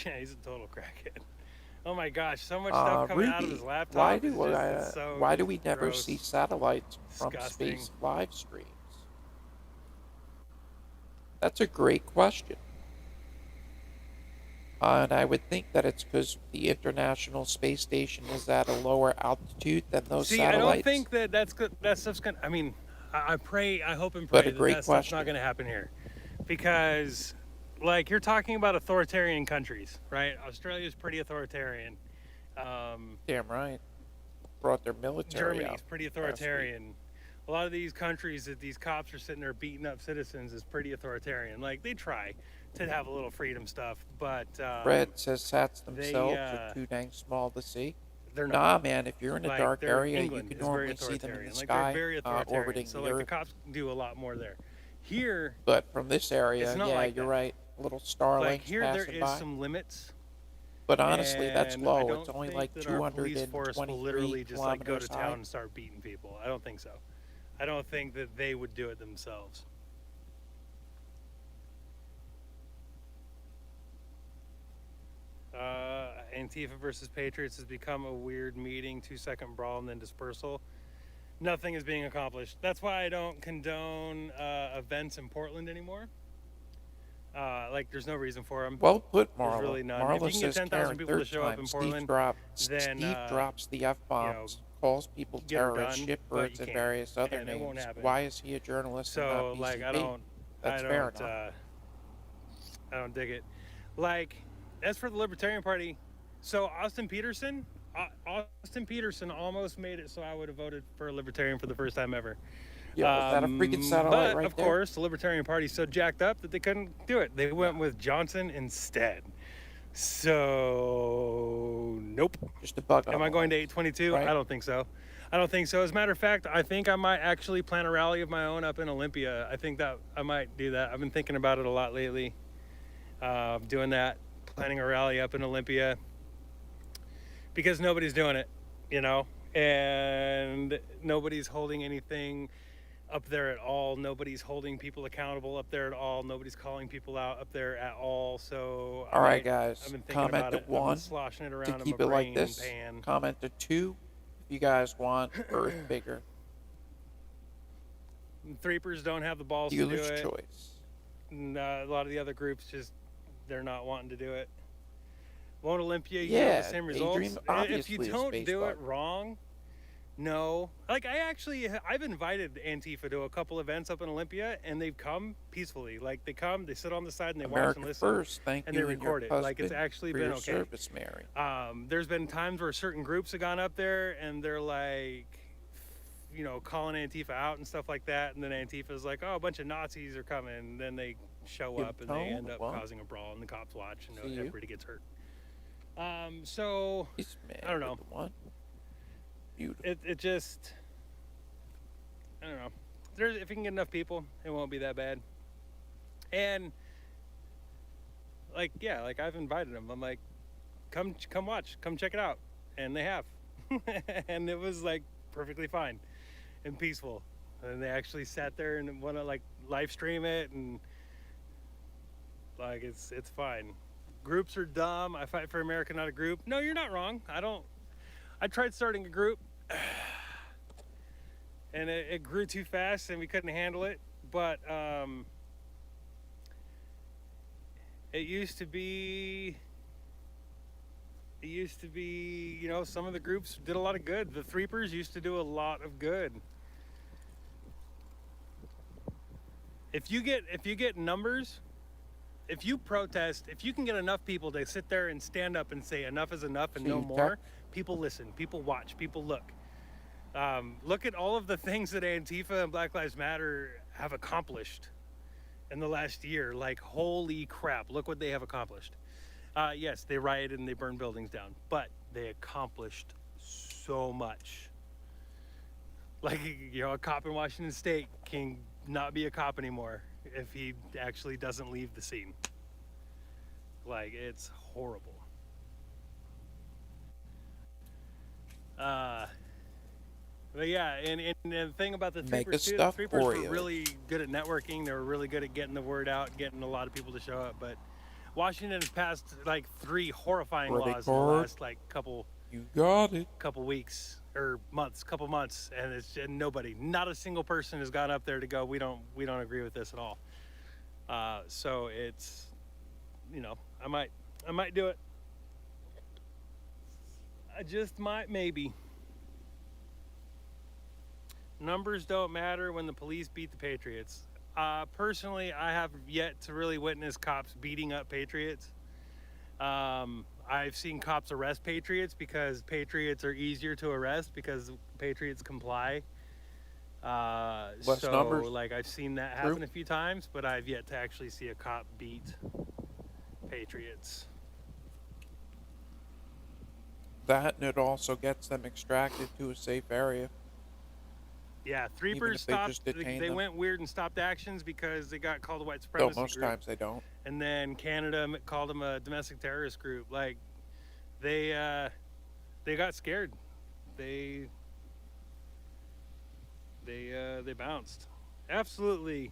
Yeah, he's a total crackhead. Oh my gosh, so much stuff coming out of his Ruby, laptop. why is do just, it's so why do we never gross. see satellites from Disgusting. space live streams? That's a great question. And I would think that it's because the International Space Station is at a lower altitude than those See, satellites. I don't think that stuff's gonna. I mean, I pray, I hope and But pray a that great that stuff's question. not gonna happen here, because, like, you're talking about authoritarian countries, right? Australia's pretty authoritarian. Damn right. Brought their military Germany's out pretty last week. authoritarian. A lot of these countries that these cops are sitting there beating up citizens is pretty authoritarian. Like, they try to have a little freedom stuff, but Fred says sats they, themselves are too dang small to see. they're Nah, not. man, if you're in a Like, dark they're- area, England you can is very normally see them in authoritarian. the Like, sky they're very authoritarian. orbiting So, the like, the Earth. cops do a lot more there. Here, But from this area, It's not yeah, like you're that. right. Little Starlinks like, here there passing is by. some limits. But honestly, that's And I low. don't It's only think like that our police force will 223 literally just like go to kilometers town high. and start beating people. I don't think so. I don't think that they would do it themselves. Antifa versus Patriots has become a weird meeting, 2-second brawl, and then dispersal. Nothing is being accomplished. That's why I don't condone events in Portland anymore. Like, there's no reason for them. Well put, There's Marla. really none. Marla If you can get says 10,000 Karen people to third show up in time. Portland, Steve then, drops the F-bombs, calls people get her terrorists, done, but shitbirds, you and can't. various other And it won't names. happen. Why is he a journalist and So, not like, BCP? That's fair enough. I don't dig it. Like, as for the Libertarian Party, so Austin Peterson almost made it so I would have voted for a Libertarian for the first time ever. Yeah, is that a freaking satellite but right of there? course, the Libertarian Party's so jacked up that they couldn't do it. They went with Johnson instead. So, nope. Just a bug on Am I the going to line. 822? Right. I don't think so. I don't think so. As a matter of fact, I think I might actually plan a rally of my own up in Olympia. I think that I might do that. I've been thinking about it a lot lately. Doing that, planning a rally up in Olympia, because nobody's doing it, you know, and nobody's holding anything up there at all. Nobody's holding people accountable up there at all. Nobody's calling people out up there at all. So, All right, guys. I've been thinking Comment about to it. I've been one sloshing it to around in keep my it like brain this. pan. Comment to 2 if you guys want Earth bigger. Threepers don't have the balls to do Dealer's it. choice. And, a lot of the other groups just they're not wanting to do it. Won't Olympia yield Yeah, the same Daydream results? If obviously you is don't space do it bug. wrong, no. Like I've invited Antifa to a couple events up in Olympia, and they've come peacefully. Like they come, they sit on the side and they watch America and listen. first. Thank and you they and your record it. husband Like, it's actually for been your okay. service, Mary. There's been times where certain groups have gone up there and they're like, you know, calling Antifa out and stuff like that, and then Antifa's like, oh, a bunch of Nazis are coming, and then they show Give up and tone, they end up what? causing a brawl, and the cops watch, and See you. everybody gets hurt. So He's mad I don't with know. the one. Beautiful. It just, I don't know. If you can get enough people, it won't be that bad. And like, yeah, like I've invited them. I'm like, come watch, come check it out, and they have, and it was like perfectly fine and peaceful. And they actually sat there and want to like live stream it, and like it's fine. Groups are dumb. I fight for America, not a group. No, you're not wrong. I tried starting a group and it grew too fast and we couldn't handle it. But it used to be, you know, some of the groups did a lot of good. The Threepers used to do a lot of good. If you get numbers, if you protest, if you can get enough people to sit there and stand up and say enough is enough and no more, people listen, people watch, people look. Look at all of the things that Antifa and Black Lives Matter have accomplished in the last year. Like, holy crap, look what they have accomplished. Yes, they rioted and they burned buildings down, but they accomplished so much. Like, you know, a cop in Washington State can not be a cop anymore if he actually doesn't leave the scene. Like, it's horrible. But yeah, and the thing about the Make Threepers us too, the stuff Threepers were Oreos. really good at networking. They were really good at getting the word out, getting a lot of people to show up. But Washington has passed like 3 horrifying Ready, laws in the Card? last like couple You got it. weeks or couple months, and it's and nobody, not a single person has gone up there to go, we don't agree with this at all. So it's, you know, I might do it. I just might, maybe. Numbers don't matter when the police beat the Patriots. Personally, I have yet to really witness cops beating up Patriots. I've seen cops arrest Patriots because Patriots are easier to arrest because Patriots comply. Less so, numbers. like, I've seen that happen a few times, but I've yet to actually see a cop beat Patriots. That, and it also gets them extracted to a safe area. Yeah, Even Threepers if they stopped. just detain They them. went weird and stopped actions because they got called a white Though supremacy most group. times they don't. And then Canada called them a domestic terrorist group. Like, they got scared. They bounced. Absolutely.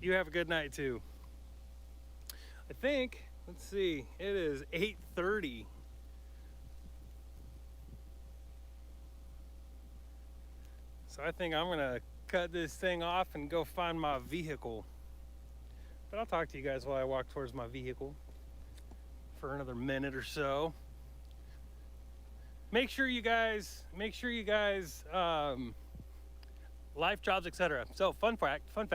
You have a good night too. I think, let's see, it is 8:30. So I think I'm gonna cut this thing off and go find my vehicle. But I'll talk to you guys while I walk towards my vehicle for another minute or so. Make sure you guys, life, jobs, etc. So fun fact, I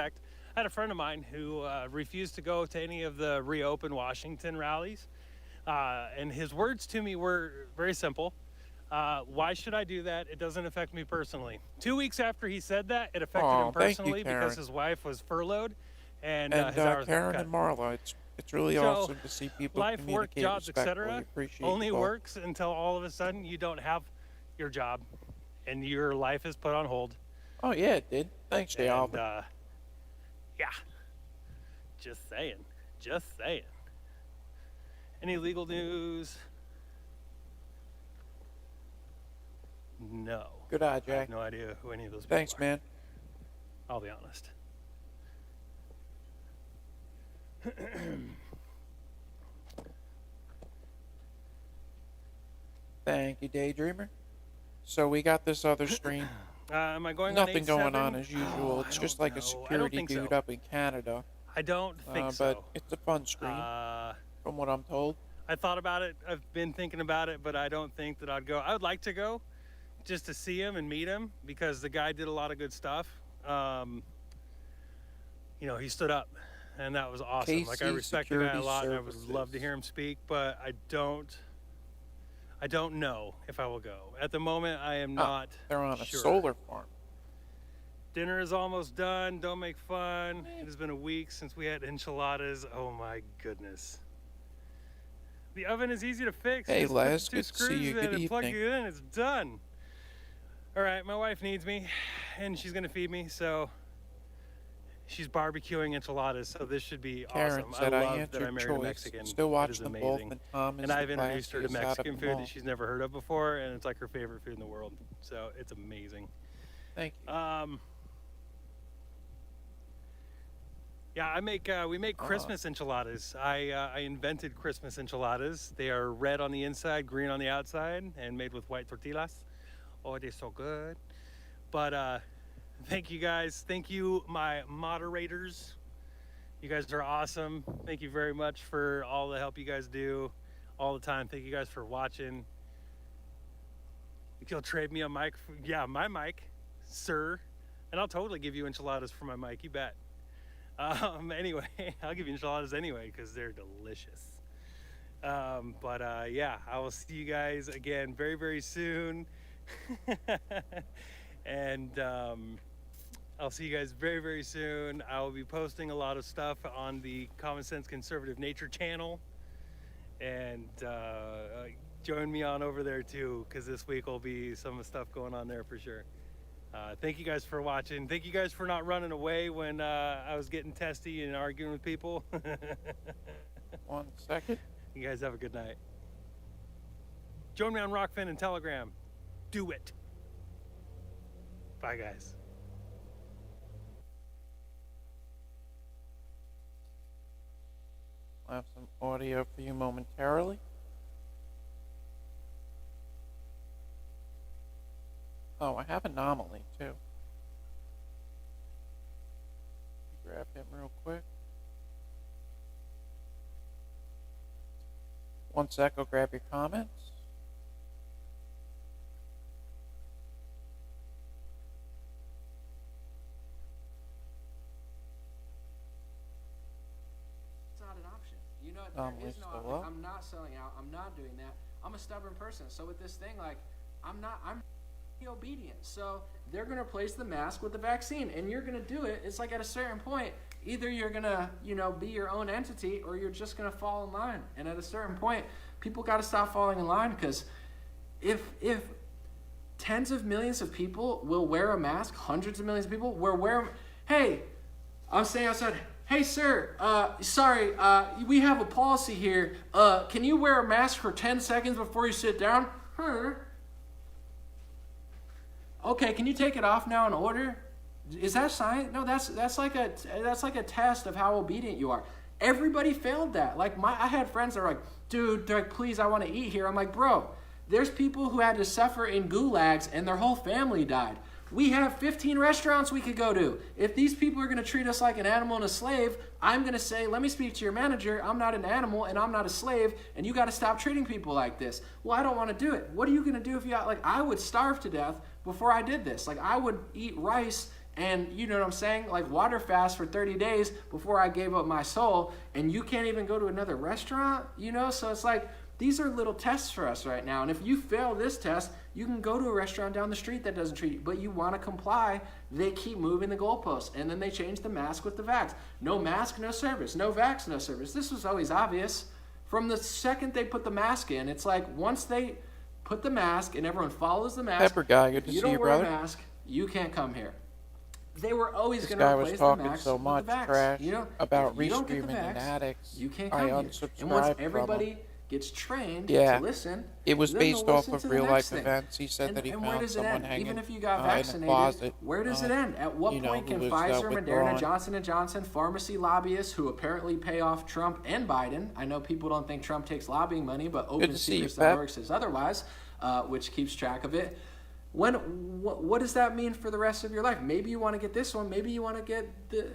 had a friend of mine who refused to go to any of the Reopen Washington rallies. And his words to me were very simple. Why should I do that? It doesn't affect me personally. 2 weeks after he said that, it affected him Thank you, personally because Karen. his wife was furloughed and, And his hours got Karen cut. and Marla, it's really So, awesome to see people life, work, communicate jobs, respectfully. etc. Appreciate only you both. works until all of a sudden you don't have your job and your life is put on hold. Oh yeah, it did. Thanks, Jay And, Alvin. yeah, just saying. Any legal news? No. Good eye, I have Jack. no idea who any of those people Thanks, are. man. I'll be honest. Thank you, Daydreamer. So we got this other stream Am I going on Nothing 8-7? going on as usual. Oh, It's I just don't like a know. I don't security think dude so. up in Canada. I don't think But so. it's a fun stream, from what I'm told. I thought about it. I've been thinking about it, but I don't think that I'd go. I would like to go just to see him and meet him because the guy did a lot of good stuff. You know, he stood up and that was awesome. Like I KC respect the guy a Security lot and I would love to Services. hear him speak, but I don't know if I will go. At the moment, I am not They're on a sure. solar farm. Dinner is almost done. Don't make fun. It has been a week since we had enchiladas. Oh my goodness. The oven is easy to fix. Hey, Just put the Les, 2 good to see screws you. in Good and plug it evening. in. It's done. All right, my wife needs me, and she's gonna feed me. So she's barbecuing enchiladas. So this should be Karen awesome. said I I love that answered I married a choice. Mexican. Still It watch is them both, amazing. and Tom is And the I've introduced her to classiest out of Mexican them food all. that she's never heard of before, and it's like her favorite food in the world. So it's amazing. Thank you. Yeah, we make Christmas enchiladas. I invented Christmas enchiladas. They are red on the inside, green on the outside, and made with white tortillas. Oh, they're so good. But thank you guys. Thank you, my moderators. You guys are awesome. Thank you very much for all the help you guys do all the time. Thank you guys for watching. If you'll trade me a mic, yeah, my mic, sir, and I'll totally give you enchiladas for my mic. You bet. Anyway, I'll give you enchiladas anyway because they're delicious. Yeah, I will see you guys again very, very soon. And I'll see you guys very, very soon. I will be posting a lot of stuff on the Common Sense Conservative Nature channel. And join me on over there too, because this week will be some stuff going on there for sure. Thank you guys for watching. Thank you guys for not running away when I was getting testy and arguing with people. 1 second. You guys have a good night. Join me on Rockfin and Telegram. Do it. Bye, guys. I'll have some audio for you momentarily. Oh, I have Anomaly, too. Grab him real quick. 1 sec, I'll grab your comments. It's not an option. You know, Anomaly's there is no still option. up. I'm not selling out. I'm not doing that. I'm a stubborn person. So with this thing, like, I'm obedient. So they're gonna replace the mask with the vaccine, and you're gonna do it. It's like at a certain point, either you're gonna, be your own entity, or you're just gonna fall in line. And at a certain point, people got to stop falling in line, because if tens of millions of people will wear a mask, hundreds of millions of people will wear. Hey, I'm saying outside. Hey, sir, sorry, we have a policy here. Can you wear a mask for 10 seconds before you sit down? Okay, can you take it off now in order? Is that science? No, that's like a test of how obedient you are. Everybody failed that. Like I had friends that were like, dude, they're like, please, I want to eat here. I'm like, bro, there's people who had to suffer in gulags and their whole family died. We have 15 restaurants we could go to. If these people are going to treat us like an animal and a slave, I'm going to say, let me speak to your manager. I'm not an animal and I'm not a slave, and you got to stop treating people like this. Well, I don't want to do it. What are you going to do if you got, I would starve to death before I did this. I would eat rice and, you know what I'm saying, water fast for 30 days before I gave up my soul, and you can't even go to another restaurant, So it's these are little tests for us right now. And if you fail this test, you can go to a restaurant down the street that doesn't treat you, but you want to comply, they keep moving the goalposts. And then they change the mask with the vax. No mask, no service. No vax, no service. This was always obvious. From the second they put the mask in, it's once they put the mask and everyone follows the mask, Pepper guy, good to you see don't you, wear brother. a mask, you can't come here. They were always This going to guy replace was the talking mask so with much the vax. trash about if you don't get the restreaming and vax, addicts. you can't I come here. unsubscribed And once from him. everybody gets trained Yeah. to listen, It was then based they'll off listen of to the real next life thing. events. He said that he And where found does it someone end? hanging Even if you got in a vaccinated, closet. where does it end? At what point who can was, Pfizer, Moderna, withdrawn. Johnson & Johnson, pharmacy lobbyists who apparently pay off Trump and Biden? I know people don't think Trump takes lobbying money, but to see you, Pep. OpenSecrets.org says otherwise, which keeps track of it. What does that mean for the rest of your life? Maybe you want to get this one. Maybe you want to get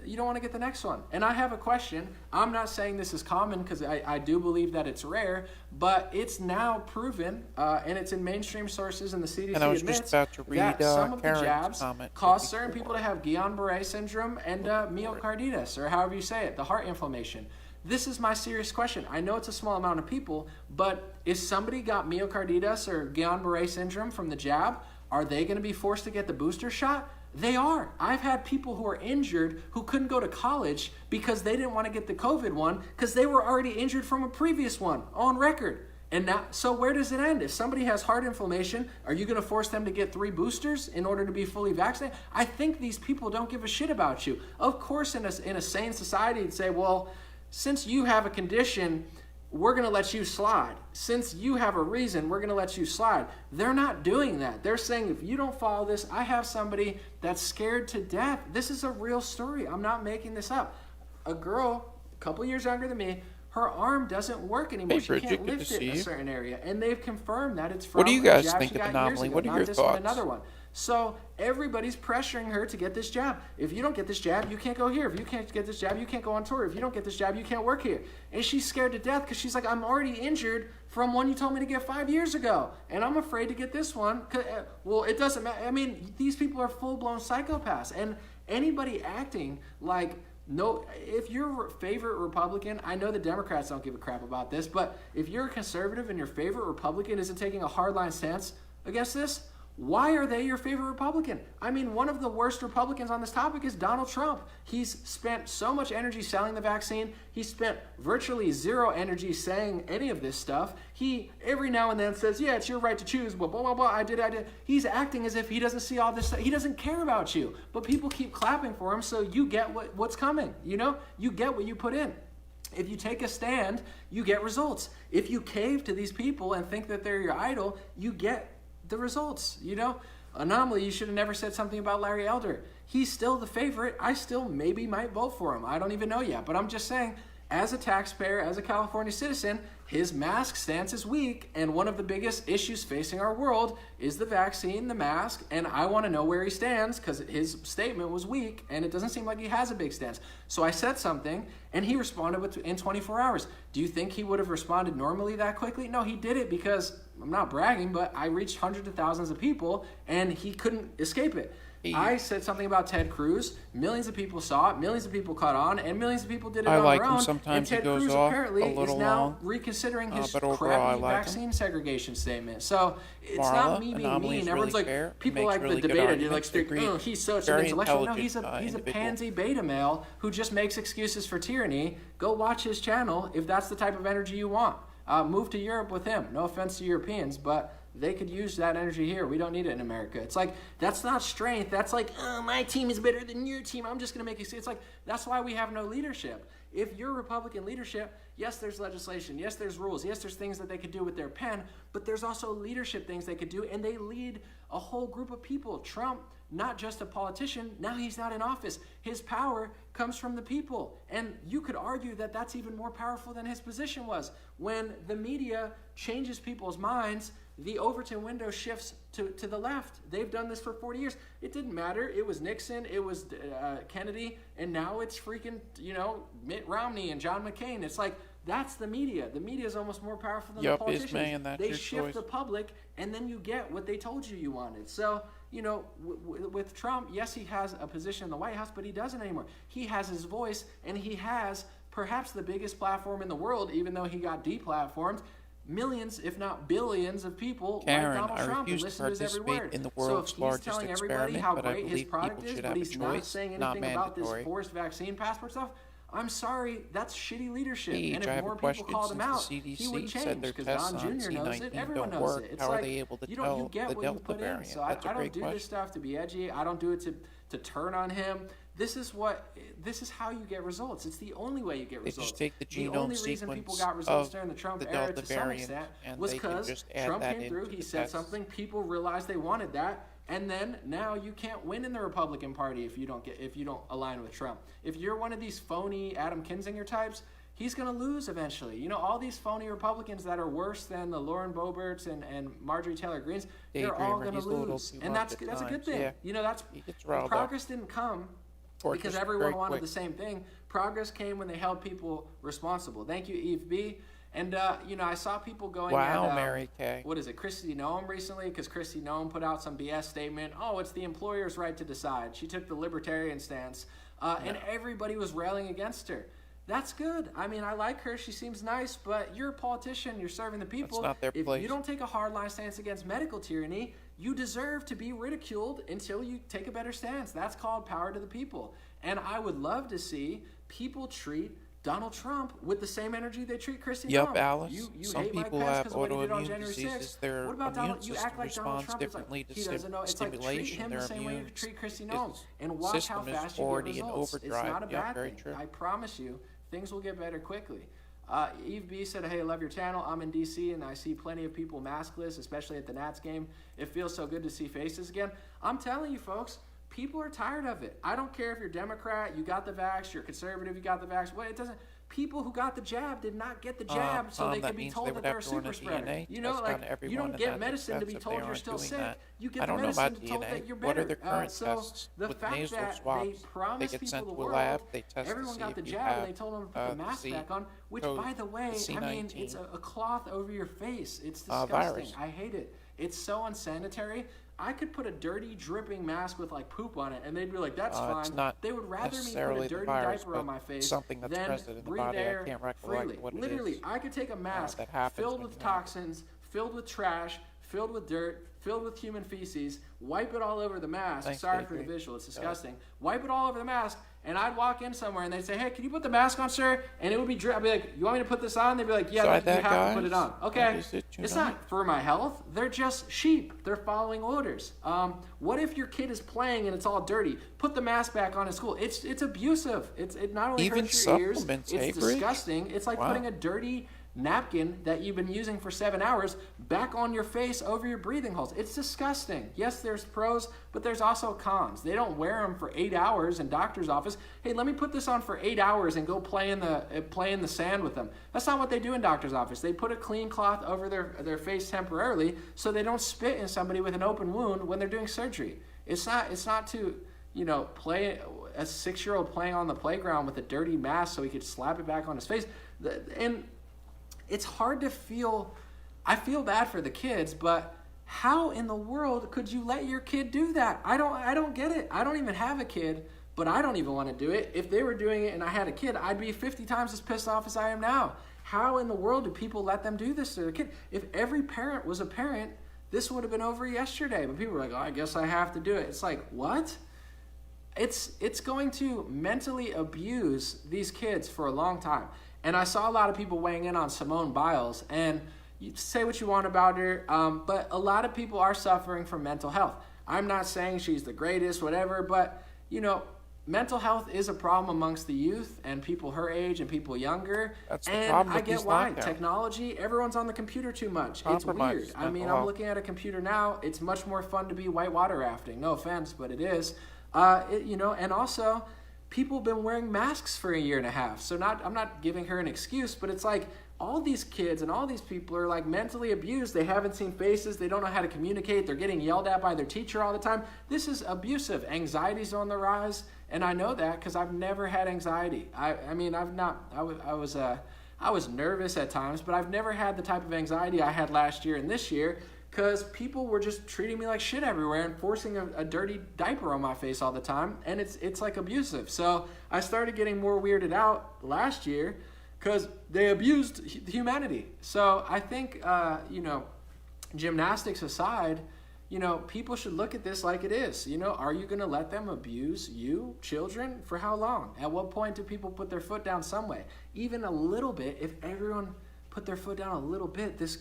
you don't want to get the next one. And I have a question. I'm not saying this is common because I do believe that it's rare, but it's now proven, and it's in mainstream sources, and the CDC And I was admits just about to read that some of Karen's the jabs comment cause before. certain people to have Guillain-Barré syndrome and myocarditis, or however you say it, the heart inflammation. This is my serious question. I know it's a small amount of people, but if somebody got myocarditis or Guillain-Barré syndrome from the jab, are they going to be forced to get the booster shot? They are. I've had people who are injured who couldn't go to college because they didn't want to get the COVID one because they were already injured from a previous one on record. And now, so where does it end? If somebody has heart inflammation, are you going to force them to get 3 boosters in order to be fully vaccinated? I think these people don't give a shit about you. Of course, in a sane society, you'd say, well, since you have a condition, we're going to let you slide. Since you have a reason, we're going to let you slide. They're not doing that. They're saying, if you don't follow this, I have somebody that's scared to death. This is a real story. I'm not making this up. A girl, a couple years younger than me, her arm doesn't work anymore. Hey, She Bridget, can't good to lift it see in a you. certain area. And they've confirmed that it's from What do you a guys jab think she of got the years anomaly? ago, What are not your this one, thoughts? another one. So everybody's pressuring her to get this jab. If you don't get this jab, you can't go here. If you can't get this jab, you can't go on tour. If you don't get this jab, you can't work here. And she's scared to death because she's like, I'm already injured from one you told me to get 5 years ago. And I'm afraid to get this one. Well, it doesn't matter. I mean, these people are full-blown psychopaths. And anybody acting like, no, if you're a favorite Republican, I know the Democrats don't give a crap about this, but if you're a conservative and your favorite Republican isn't taking a hardline stance against this, why are they your favorite Republican? I mean, one of the worst Republicans on this topic is Donald Trump. He's spent so much energy selling the vaccine. He spent virtually zero energy saying any of this stuff. He every now and then says, yeah, it's your right to choose, blah, blah, blah, blah, I did. He's acting as if he doesn't see all this stuff. He doesn't care about you, but people keep clapping for him, so you get what's coming, you know? You get what you put in. If you take a stand, you get results. If you cave to these people and think that they're your idol, you get the results, you know? Anomaly, you should have never said something about Larry Elder. He's still the favorite. I still maybe might vote for him. I don't even know yet, but I'm just saying, as a taxpayer, as a California citizen, his mask stance is weak, and one of the biggest issues facing our world is the vaccine, the mask, and I want to know where he stands because his statement was weak, and it doesn't seem like he has a big stance. So I said something, and he responded in 24 hours. Do you think he would have responded normally that quickly? No, he did it because, I'm not bragging, but I reached hundreds of thousands of people, and he couldn't escape it. I said something about Ted Cruz. Millions of people saw it. Millions of people caught on, and millions of people did it on like their him. own. Sometimes and Ted he goes Cruz off apparently a little is now long, reconsidering his but overall, I crappy like him. vaccine segregation statement. So it's Marla, not me being Anomaly mean. is Everyone's really like, fair, people makes like really the good debate. You're arguments, like, agreed. he's such an Very intellectual. No, intelligent, he's a individual. pansy beta male who just makes excuses for tyranny. Go watch his channel if that's the type of energy you want. Move to Europe with him. No offense to Europeans, but they could use that energy here. We don't need it in America. It's like, that's not strength. That's like, oh, my team is better than your team. I'm just going to make you see. It's like, that's why we have no leadership. If you're Republican leadership, yes, there's legislation. Yes, there's rules. Yes, there's things that they could do with their pen, but there's also leadership things they could do, and they lead a whole group of people. Trump, not just a politician, now he's not in office. His power comes from the people. And you could argue that that's even more powerful than his position was. When the media changes people's minds, the Overton window shifts to the left. They've done this for 40 years. It didn't matter. It was Nixon, it was Kennedy, and now it's freaking, Mitt Romney and John McCain. It's like, that's the media. The media is almost more powerful than the politicians. Man, that's they your shift choice. the public, and then you get what they told you wanted. So, with Trump, yes, he has a position in the White House, but he doesn't anymore. He has his voice, and he has perhaps the biggest platform in the world, even though he got deplatformed. Millions, if not billions, of people Karen, like Donald I Trump and refuse to listen to his every participate word. in the So if world's he's largest telling everybody experiment, how but I great his believe product people is, should but have a he's not choice, saying not anything about this mandatory. forced vaccine passport stuff, I'm sorry, that's shitty leadership. Paige, And I if have a more people question. called him Since out, the he would CDC said change their because tests Don on Jr. knows it. C19 Everyone don't knows work. it. It's How are like, they able to you tell get the what you Delta put in. variant? So I That's a don't great do question. this stuff to be edgy. I don't do it to turn on him. This is how you get results. It's the only way you get They results. just take the The genome only reason people sequence got results of during the Trump the era Delta to some variant, extent and was they can because just add Trump that came through, into he the said tests. something, people realized they wanted that, and then now you can't win in the Republican Party if you don't align with Trump. If you're one of these phony Adam Kinzinger types, he's going to lose eventually. You know, all these phony Republicans that are worse than the Lauren Boeberts and Marjorie Taylor Greenes, they're all Daydreamer, going he's to a little lose. too And much that's at a good times, thing. yeah. You know, that's He gets riled up. progress didn't come Or because just everyone very wanted quick. the same thing. Progress came when they held people responsible. Thank you, Eve B. And, you know, I saw people going Wow, at, Mary Kay. what is it, Kristi Noem recently, because Kristi Noem put out some BS statement. Oh, it's the employer's right to decide. She took the libertarian stance, and everybody was railing against her. That's good. I mean, I like her. She seems nice, but you're a politician. You're serving the people. not their if place. you don't take a hardline stance against medical tyranny, you deserve to be ridiculed until you take a better stance. That's called power to the people. And I would love to see people treat Donald Trump with the same energy they treat Kristi Yup, Noem. Alice. You Some hate Mike people Pence have 'cause of what he did on autoimmune January diseases. 6th. Their What about immune Donald? You system act like Donald responds Trump is like, differently to he doesn't know. It's like treat stimulation. him Their the same way you immune treat Kristi Noem, and watch how system is fast you get already in results. It's overdrive. not a Yeah, bad very thing. true. I promise you, things will get better quickly. Eve B said, hey, I love your channel. I'm in DC and I see plenty of people maskless, especially at the Nats game. It feels so good to see faces again. I'm telling you, folks, people are tired of it. I don't care if you're Democrat, you got the vax, you're conservative, you got the vax. Well, it doesn't. People who got the jab did not get the jab, so they that could be means told they that would they're a have to run super a spreader. DNA You know, test like on you everyone, don't and get that's medicine to be expensive. told They you're aren't still doing sick. that. You get I the don't know medicine about told DNA. that you're What better. are the current So tests the with fact nasal that swabs? they promised They get people sent the to a world, lab. They test to everyone see got if the you jab have and they told them to put the mask the back on, which, code, by the way, the I mean, C19 it's a cloth over your face. It's disgusting. virus. I hate it. It's so unsanitary. I could put a dirty, dripping mask with like poop on it, and they'd be like, "That's It's fine." not They would rather me put necessarily a the dirty virus, diaper on but my face something that's than present in the breathe body. I air can't recollect freely. what it Literally, is, I could take a mask that happens filled when with you have it. toxins, filled with trash, filled with dirt, filled with human feces, wipe it all over the mask. Thanks, Sorry for the Daydream. visual, it's disgusting. Wipe it all over the mask, and I'd walk in somewhere and they'd say, "Hey, can you put the mask on, sir?" And it would be I'd be like, "You want me to put this on?" They'd be like, "Yeah, Try you that, have to put guys. it on." That Okay, is it, you it's know? not for my health. They're just sheep. They're following orders. What if your kid is playing and it's all dirty? Put the mask back on in school. It's abusive. It not only Even hurts your ears. supplements, It's hey, Bridge? disgusting. It's like Wow. putting a dirty napkin that you've been using for 7 hours back on your face over your breathing holes. It's disgusting. Yes, there's pros, but there's also cons. They don't wear them for 8 hours in doctor's office. Hey, let me put this on for 8 hours and go play in the sand with them. That's not what they do in doctor's office. They put a clean cloth over their face temporarily so they don't spit in somebody with an open wound when they're doing surgery. It's not to, play a 6-year-old playing on the playground with a dirty mask so he could slap it back on his face. And it's hard to feel. I feel bad for the kids, but how in the world could you let your kid do that? I don't get it. I don't even have a kid, but I don't even want to do it. If they were doing it and I had a kid, I'd be 50 times as pissed off as I am now. How in the world do people let them do this to their kid? If every parent was a parent, this would have been over yesterday. But people were like, "Oh, I guess I have to do it." It's like, what? It's going to mentally abuse these kids for a long time. And I saw a lot of people weighing in on Simone Biles, and you say what you want about her, but a lot of people are suffering from mental health. I'm not saying she's the greatest, whatever, but, mental health is a problem amongst the youth and people her age and people younger. That's the and problem I with get these why. lockdowns. Technology, everyone's on the computer too much. It's Compromise weird. I mean, mental I'm health. looking at a computer now. It's much more fun to be whitewater rafting. No offense, but it is. And also, people have been wearing masks for a year and a half. So I'm not giving her an excuse, but it's like all these kids and all these people are like mentally abused. They haven't seen faces. They don't know how to communicate. They're getting yelled at by their teacher all the time. This is abusive. Anxiety's on the rise, and I know that because I've never had anxiety. I was nervous at times, but I've never had the type of anxiety I had last year and this year, because people were just treating me like shit everywhere and forcing a dirty diaper on my face all the time, and it's like abusive. So I started getting more weirded out last year because they abused humanity. So I think, gymnastics aside, people should look at this like it is. Are you going to let them abuse you, children? For how long? At what point do people put their foot down some way? Even a little bit. If everyone put their foot down a little bit, this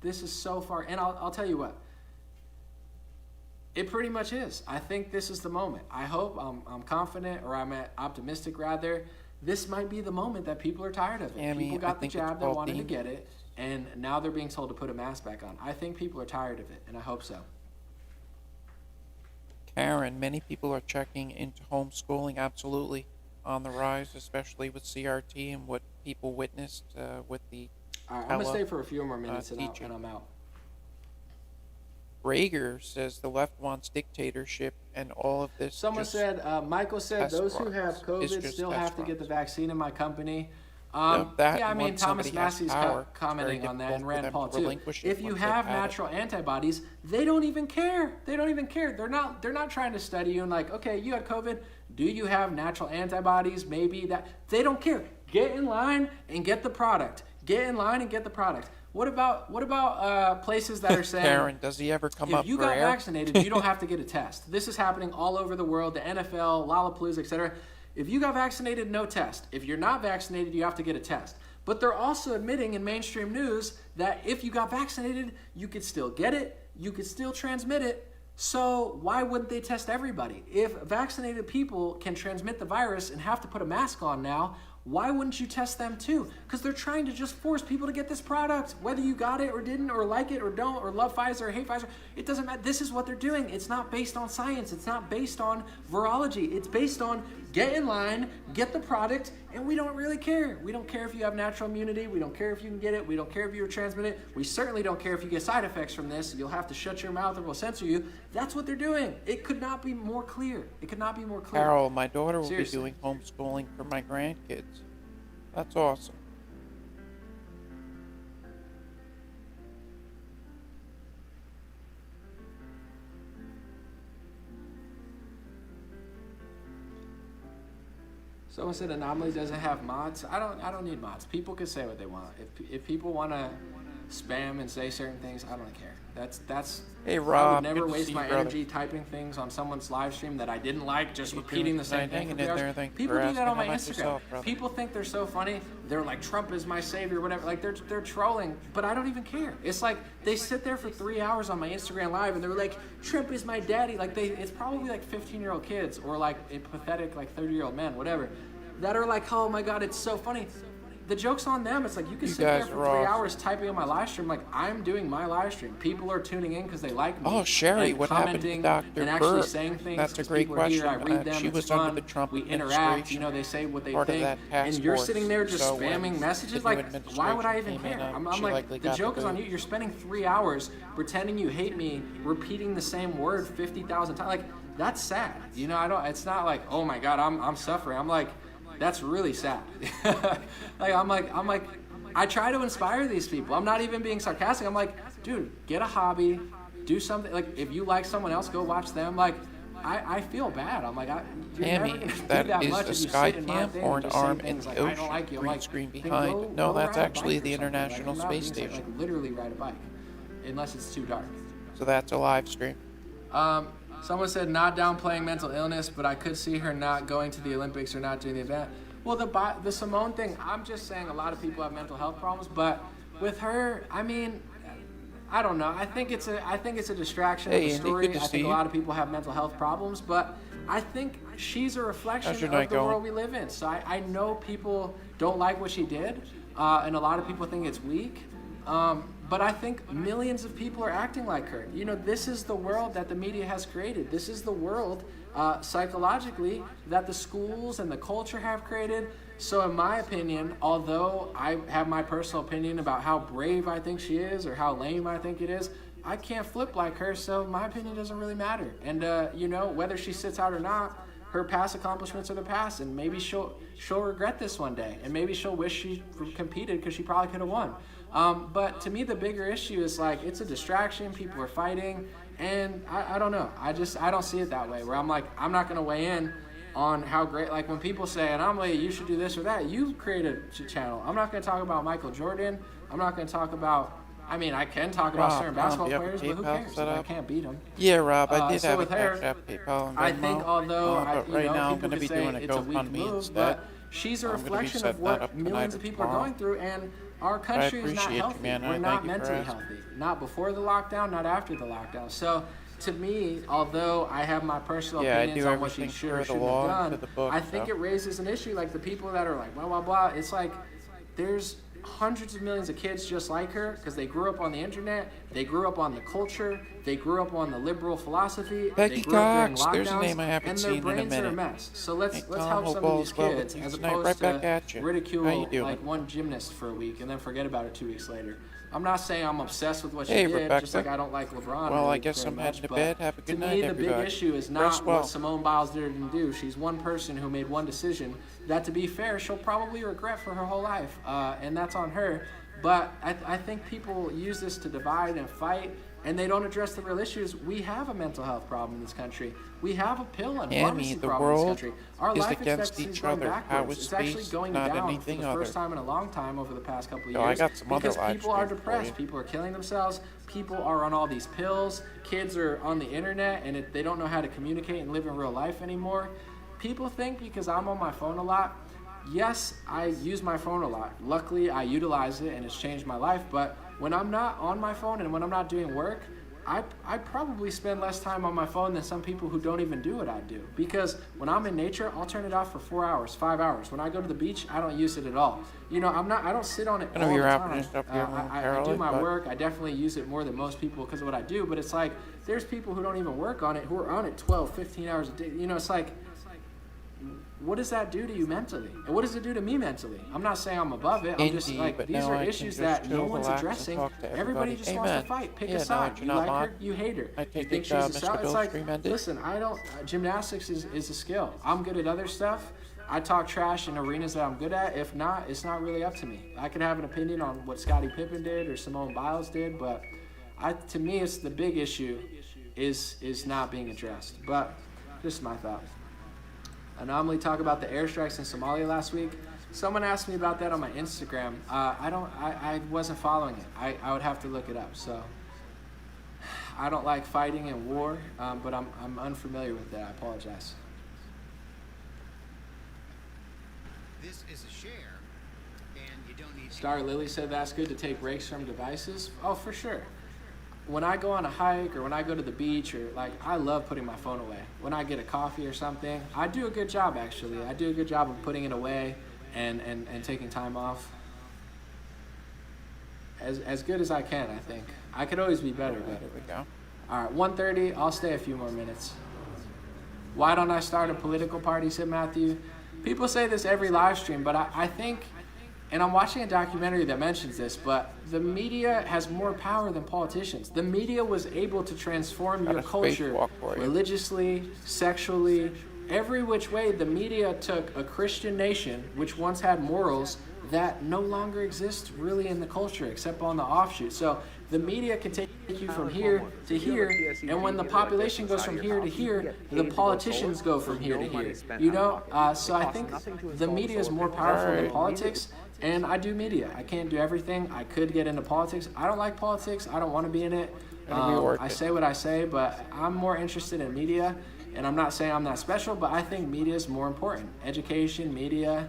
is so far. And I'll tell you what. It pretty much is. I think this is the moment. I hope, I'm confident, or I'm optimistic rather. This might be the moment that people are tired of it. Yeah, People I got the think it's jab, they called wanted to being- get it, and now they're being told to put a mask back on. I think people are tired of it, and I hope so. Karen, many people are checking into homeschooling. Absolutely. on the rise, especially with CRT and what people witnessed with the All right, I'm gonna tele- stay for a few more minutes teaching. and I'm out. Rager says the left wants dictatorship and all of this. Someone just said, Michael said, test those who runs. have It's COVID just still test have to get the runs. vaccine in my company. That Yeah, I and mean, once Thomas somebody has Massey's power, it's commenting very on that, difficult and for Rand them Paul to too. relinquish it If you once they've have had it. natural antibodies, they don't even care. They don't even care. They're not trying to study you and like, okay, you had COVID. Do you have natural antibodies? Maybe that. They don't care. Get in line and get the product. Get in line and get the product. What about places that are saying, Karen, does he ever come up if you for got air? vaccinated, you don't have to get a test. This is happening all over the world, the NFL, Lollapalooza, etc. If you got vaccinated, no test. If you're not vaccinated, you have to get a test. But they're also admitting in mainstream news that if you got vaccinated, you could still get it, you could still transmit it. So why wouldn't they test everybody? If vaccinated people can transmit the virus and have to put a mask on now, why wouldn't you test them too? Because they're trying to just force people to get this product, whether you got it or didn't, or like it or don't, or love Pfizer or hate Pfizer. It doesn't matter. This is what they're doing. It's not based on science. It's not based on virology. It's based on get in line, get the product, and we don't really care. We don't care if you have natural immunity. We don't care if you can get it. We don't care if you're transmitted. We certainly don't care if you get side effects from this. You'll have to shut your mouth or we'll censor you. That's what they're doing. It could not be more clear. It could not be more clear. Carol, my daughter will Seriously. be doing homeschooling for my grandkids. That's awesome. Someone said Anomaly doesn't have mods. I don't need mods. People can say what they want. If people want to spam and say certain things, I don't care. That's. Hey, I Rob, would never good to waste see my you, brother. energy typing things on someone's live stream that I didn't like, just You repeating doing the same tonight? thing. Hanging for in 3 there. hours. Thank you People for do that on my asking. Instagram. How about yourself, brother? People think they're so funny. They're like, Trump is my savior, whatever. Like they're trolling, but I don't even care. It's like they sit there for 3 hours on my Instagram live and they're like, Trump is my daddy. Like it's probably like 15-year-old kids or like a pathetic like 30-year-old men, whatever, that are like, oh my God, it's so funny. The joke's on them. It's like you can You sit there guys for are 3 awesome. hours typing on my live stream. Like I'm doing my live stream. People are tuning in because they like me. Oh, Sherry, and what happened to commenting Dr. and actually Burke? saying things. That's a 'cause great people are here, question. I read them. She it's was fun. under the Trump We interact. administration, You know, they say what they part of think, that task and you're force. sitting there just So when spamming the messages. new Like, why would I even administration care? came in, I'm she like, likely the got joke the is on boot. you. You're spending 3 hours pretending you hate me, repeating the same word 50,000 times. Like, that's sad. You know, I don't. It's not like, oh my God, I'm suffering. I'm like, that's really sad. like, I'm like. I try to inspire these people. I'm not even being sarcastic. I'm like, dude, get a hobby, do something. Like, if you like someone else, go watch them. Like, I feel bad. I'm like, you're Tammy, never gonna do that that is much a if you sky sit in my cam thing or and an just say arm in things the like, I ocean, don't like you. I'm green like, screen then behind. go No, ride that's a actually bike or the something. Like, International I'm not Space being Station. Like, literally ride a bike, unless it's too dark. So that's a live stream. Someone said not downplaying mental illness, but I could see her not going to the Olympics or not doing the event. Well, the Simone thing, I'm just saying a lot of people have mental health problems, but with her, I mean, I don't know. I think it's a distraction Hey, of the Andy, story. good to I see think a you. lot of people have mental health problems, but I think she's a reflection How's your of night the going? world we live in. So I know people don't like what she did, and a lot of people think it's weak. But I think millions of people are acting like her. You know, this is the world that the media has created. This is the world psychologically that the schools and the culture have created. So in my opinion, although I have my personal opinion about how brave I think she is or how lame I think it is, I can't flip like her, so my opinion doesn't really matter. And you know, whether she sits out or not, her past accomplishments are the past, and maybe she'll regret this one day, and maybe she'll wish she competed because she probably could have won. But to me, the bigger issue is like it's a distraction. People are fighting, and I don't know. I don't see it that way. Where I'm like, I'm not gonna weigh in on how great. Like when people say, "Anomaly, you should do this or that," you create a channel. I'm not gonna talk about Michael Jordan. I'm not gonna talk about. I mean, I can talk about Rob, certain basketball do you have a players, but who PayPal cares? set If I up? can't beat them. Yeah, Rob, I did so have a with her, Cash App, PayPal, and I Venmo, think although but right now I'm people going to could be say doing a it's a weak GoFundMe move, instead. but she's a I'm gonna be reflection setting of that what up tonight millions or of people are tomorrow. going through, and our country is not appreciate you, healthy. man. We're I not thank you for mentally asking. healthy. Not before the lockdown, not after the lockdown. So to me, although I have my personal Yeah, I opinions do on what she everything should per or the shouldn't law have and done, to the book, I think so. it raises an issue. Like the people that are like blah blah blah. It's like there's hundreds of millions of kids just like her because they grew up on the internet, they grew up on the culture, they grew up on the liberal philosophy, Becky they grew up during Cox, there's a lockdowns, name I haven't and their seen in a brains are a minute. mess. So let's Hey, help Tom, some hope of these all's well with kids you as tonight. opposed Right back to at you. How you ridicule doing? like one gymnast for a week and then forget about it 2 weeks later. I'm not saying I'm obsessed with what she Hey, did, Rebecca. just like I don't like LeBron. Well, I really guess very I'm much, heading to but bed. Have a good night, To me, the everybody. big issue is not Rest well. what Simone Biles didn't do. She's one person who made one decision that, to be fair, she'll probably regret for her whole life, and that's on her. But I think people use this to divide and fight, and they don't address the real issues. We have a mental health problem in this country. We have a pill and pharmacy the problem in this world country. Our is life against expectancy is each going other. How backwards. is It's actually space, going not down for anything the other. first time in a long time over the past couple of So I years. got some other because live people are streams for depressed. you. People are killing themselves. People are on all these pills. Kids are on the internet, and they don't know how to communicate and live in real life anymore. People think because I'm on my phone a lot, yes, I use my phone a lot. Luckily, I utilize it, and it's changed my life. But when I'm not on my phone and when I'm not doing work, I probably spend less time on my phone than some people who don't even do what I do. Because when I'm in nature, I'll turn it off for 4 hours, 5 hours. When I go to the beach, I don't use it at all. You know, I don't sit on it I know all you're the out time. and stuff here I do momentarily, my but- work. I definitely use it more than most people because of what I do. But it's like, there's people who don't even work on it, who are on it 12, 15 hours a day. You know, it's like, what does that do to you mentally? And what does it do to me mentally? I'm not saying I'm above it. I'm just Indeed, like, but these now are I can issues just that no chill, one's relax, and addressing. talk to Everybody everybody. just wants to Amen. fight. Pick Yeah, a now side. that You you're not like her, mod, you hate her. I You take think it, she's a Mr. star. It's Bill like, Stream ended. listen, I don't. Gymnastics is a skill. I'm good at other stuff. I talk trash in arenas that I'm good at. If not, it's not really up to me. I could have an opinion on what Scottie Pippen did or Simone Biles did, but to me, it's the big issue is not being addressed. But just my thought. Anomaly talk about the airstrikes in Somalia last week. Someone asked me about that on my Instagram. I wasn't following it. I would have to look it up. So I don't like fighting and war, but I'm unfamiliar with that. I apologize. This is a share, and you don't need Star Lily said that's good to take breaks from devices. Oh, for sure. When I go on a hike or when I go to the beach or I love putting my phone away. When I get a coffee or something, I do a good job actually. I do a good job of putting it away and taking time off. As good as I can, I think. I could always be better, but There we go. all right, 1:30, I'll stay a few more minutes. Why don't I start a political party, said Matthew. People say this every live stream, but I think, and I'm watching a documentary that mentions this, but the media has more power than politicians. The media was able to transform Got your a culture spacewalk for you. religiously, sexually, every which way. The media took a Christian nation, which once had morals, that no longer exist really in the culture, except on the offshoot. So the media can take you from here to here, and when the population goes from here to here, the politicians go from here to here. You know, so I think the media is more powerful than politics, and I do media. I can't do everything. I could get into politics. I don't like politics. I don't want to be in it. I say what I say, but I'm more interested in media, and I'm not saying I'm that special, but I think media is more important. Education, media,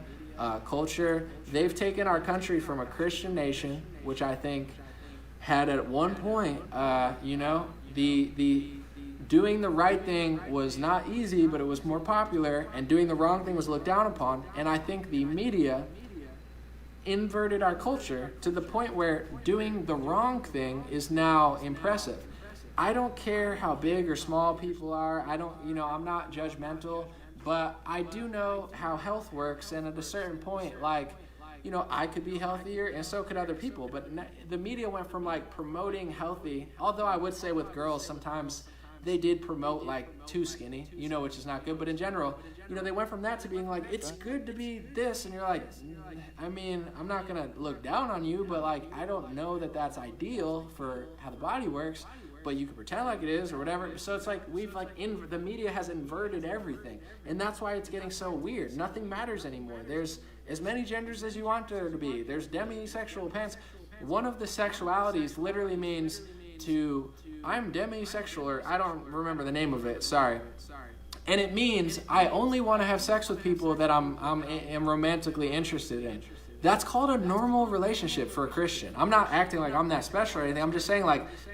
culture. They've taken our country from a Christian nation, which I think had at one point, the doing the right thing was not easy, but it was more popular, and doing the wrong thing was looked down upon. And I think the media inverted our culture to the point where doing the wrong thing is now impressive. I don't care how big or small people are. I'm not judgmental, but I do know how health works, and at a certain point, I could be healthier and so could other people. But the media went from promoting healthy, although I would say with girls sometimes they did promote too skinny, which is not good. But in general, they went from that to being it's good to be this, and you're I'm not gonna look down on you, but I don't know that that's ideal for how the body works. But you can pretend like it is or whatever. So it's the media has inverted everything, and that's why it's getting so weird. Nothing matters anymore. There's as many genders as you want there to be. There's demisexual pants. One of the sexualities literally means I'm demisexual, or I don't remember the name of it. Sorry. And it means I only want to have sex with people that I'm romantically interested in. That's called a normal relationship for a Christian. I'm not acting like I'm that special or anything. I'm just saying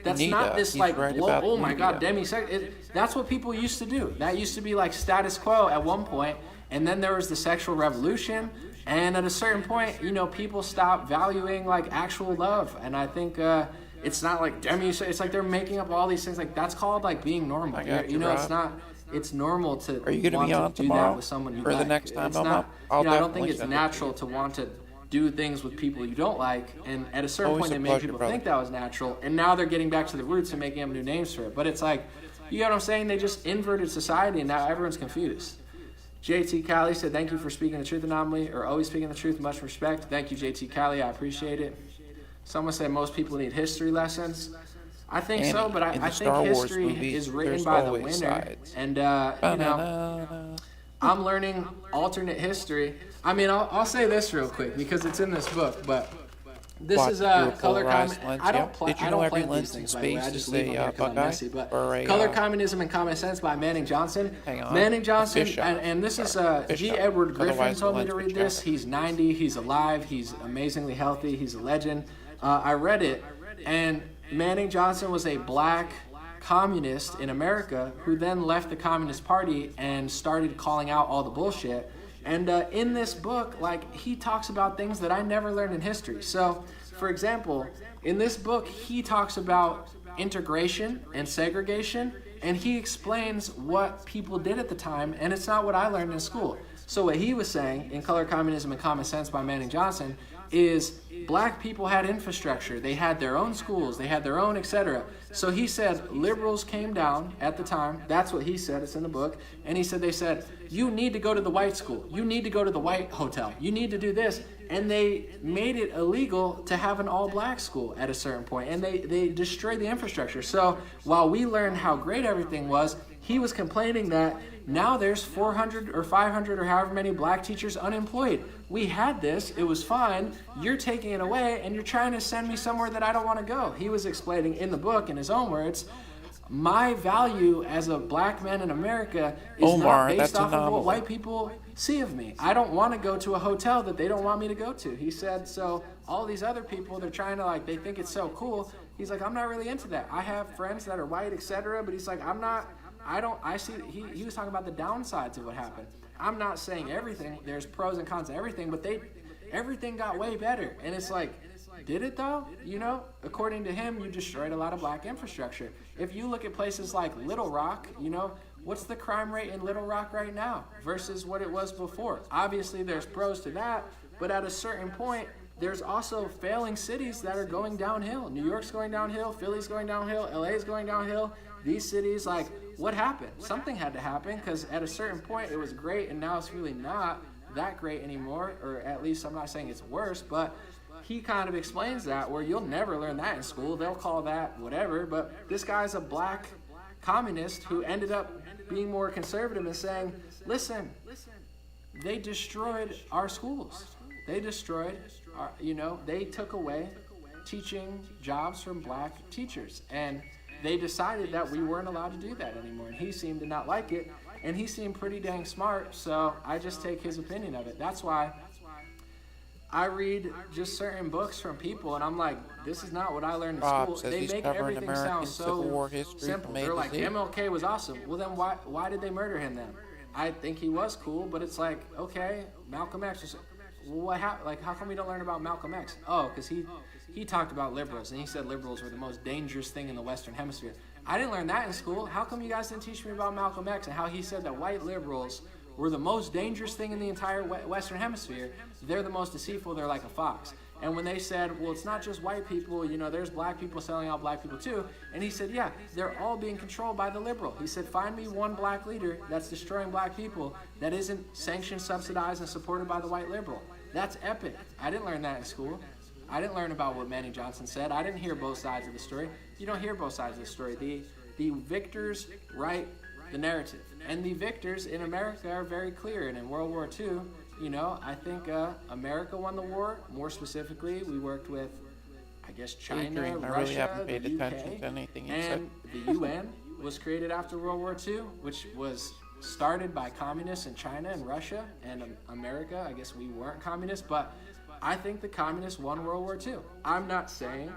that's Nita, not this he's right about oh my God, Nita. demisexual. That's what people used to do. That used to be status quo at one point, and then there was the sexual revolution, And at a certain point, you know, people stop valuing like actual love. And I think it's not like it's like they're making up all these things. Like that's called like being normal. I got You know, Rob. it's not. It's normal to Are you gonna want be on to do tomorrow? that with someone you Or the like. next time It's I'm not, up? I'll you know, I don't think definitely it's send it. natural to want to do things with people you don't like. And at a certain Always point, a they made pleasure, people brother. think that was natural. And now they're getting back to the roots and making up new names for it. But it's like, you know what I'm saying? They just inverted society, and now everyone's confused. JT Cali said, thank you for speaking the truth, Anomaly, or always speaking the truth. Much respect. Thank you, JT Cali. I appreciate it. Someone said most people need history lessons. I think so, Annie, but in I the think Star Wars history movies, is written there's by the always winner. sides. And, you know, Ba-na-na-na. I'm learning alternate history. I mean, I'll say this real quick because it's in this book, but this Watch is your color polarized communism. lens, I don't yeah. play. Did you I know don't every plant lens these in things, by the way. space I just is leave them a, here 'cause I'm Buckeye messy. But or a, Color Communism and Common Sense by Manning Johnson. Hang on. Manning Johnson, Fish out. and this is Fish G. out. Edward Griffin Otherwise, told the me to lens read would this. jump. He's 90. He's alive. He's amazingly healthy. He's a legend. I read it, and Manning Johnson was a black communist in America who then left the Communist Party and started calling out all the bullshit. And in this book, like, he talks about things that I never learned in history. So, for example, in this book, he talks about integration and segregation, and he explains what people did at the time, and it's not what I learned in school. So what he was saying in Color Communism and Common Sense by Manning Johnson is black people had infrastructure. They had their own schools. They had their own, etc. So he said liberals came down at the time. That's what he said. It's in the book. And he said, they said, you need to go to the white school. You need to go to the white hotel. You need to do this. And they made it illegal to have an all-black school at a certain point. And they destroyed the infrastructure. So while we learned how great everything was, he was complaining that now there's 400 or 500 or however many black teachers unemployed. We had this. It was fine. You're taking it away, and you're trying to send me somewhere that I don't want to go. He was explaining in the book, in his own words, my value as a black man in America is Omar, not based that's off of what anomaly. white people see of me. I don't want to go to a hotel that they don't want me to go to. He said, so all these other people, they're trying to, like, they think it's so cool. He's like, I'm not really into that. I have friends that are white, etc., but he's like, I see, he was talking about the downsides of what happened. I'm not saying everything, there's pros and cons to everything, but everything got way better. And it's like, did it though? You know, according to him, you destroyed a lot of black infrastructure. If you look at places like Little Rock, you know, what's the crime rate in Little Rock right now versus what it was before? Obviously, there's pros to that, but at a certain point, there's also failing cities that are going downhill. New York's going downhill, Philly's going downhill, LA's going downhill. These cities, like, what happened? Something had to happen, because at a certain point it was great, and now it's really not that great anymore, or at least I'm not saying it's worse, but he kind of explains that, where you'll never learn that in school. They'll call that whatever, but this guy's a black communist who ended up being more conservative and saying, listen, they destroyed our schools. They destroyed our, you know, they took away teaching jobs from black teachers, and they decided that we weren't allowed to do that anymore, and he seemed to not like it, and he seemed pretty dang smart, so I just take his opinion of it. That's why I read just certain books from people, and I'm like, this is not what I learned in Bob school. says They he's make covering everything American sound Civil War so history simple. from A They're to like, Z. MLK was awesome. Well, then why did they murder him then? I think he was cool, but it's like, okay, Malcolm X was, well, what happened? Like, how come we don't learn about Malcolm X? Oh, because he talked about liberals, and he said liberals were the most dangerous thing in the Western Hemisphere. I didn't learn that in school. How come you guys didn't teach me about Malcolm X and how he said that white liberals were the most dangerous thing in the entire Western Hemisphere? They're the most deceitful. They're like a fox. And when they said, well, it's not just white people, you know, there's black people selling out black people too. And he said, yeah, they're all being controlled by the liberal. He said, find me one black leader that's destroying black people that isn't sanctioned, subsidized, and supported by the white liberal. That's epic. I didn't learn that in school. I didn't learn about what Manning Johnson said. I didn't hear both sides of the story. You don't hear both sides of the story. The victors write the narrative. And the victors in America are very clear. And in World War II, you know, I think America won the war. More specifically, we worked with, I guess, China, Adrian, I Russia, really haven't paid the UK, attention to anything you said. and the UN was created after World War II, which was started by communists in China and Russia and America. I guess we weren't communists, but I think the communists won World War II. I'm not saying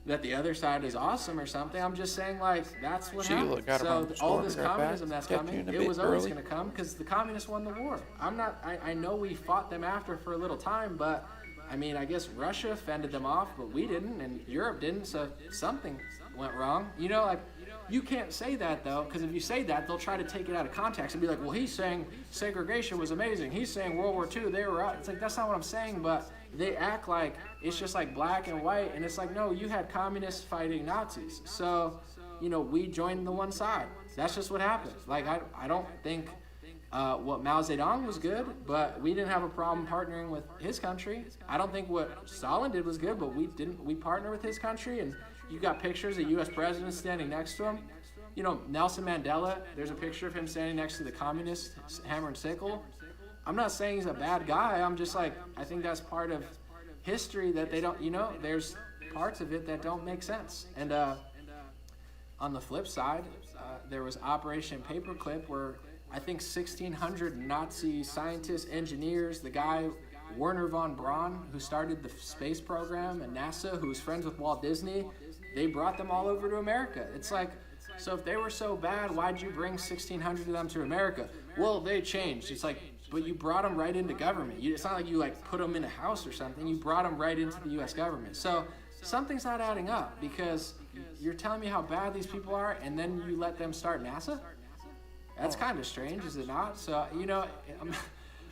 that the other side is awesome or something. I'm just saying, like, that's what Sheila happened. got around So the all store. this Be right back. communism that's Catch coming, you in a it bit was always early. going to come because the communists won the war. I know we fought them after for a little time, but I mean, I guess Russia fended them off, but we didn't, and Europe didn't, so something went wrong. You know, like, you can't say that, though, because if you say that, they'll try to take it out of context and be like, well, he's saying segregation was amazing. He's saying World War II, they were out. It's like, that's not what I'm saying, but they act like it's just like black and white, and it's like, no, you had communists fighting Nazis. So, you know, we joined the one side. That's just what happened. Like, I don't think what Mao Zedong was good, but we didn't have a problem partnering with his country. I don't think what Stalin did was good, but we partner with his country, and you got pictures of U.S. presidents standing next to him. You know, Nelson Mandela, there's a picture of him standing next to the communist hammer and sickle. I'm not saying he's a bad guy. I'm just like, I think that's part of history that they don't, you know, there's parts of it that don't make sense. And on the flip side, there was Operation Paperclip, where I think 1,600 Nazi scientists, engineers, the guy Werner von Braun, who started the space program, and NASA, who was friends with Walt Disney, they brought them all over to America. It's like, so if they were so bad, why'd you bring 1,600 of them to America? Well, they changed. It's like, but you brought them right into government. It's not like you like put them in a house or something. You brought them right into the U.S. government. So something's not adding up, because you're telling me how bad these people are, and then you let them start NASA? That's kind of strange, is it not? So, you know,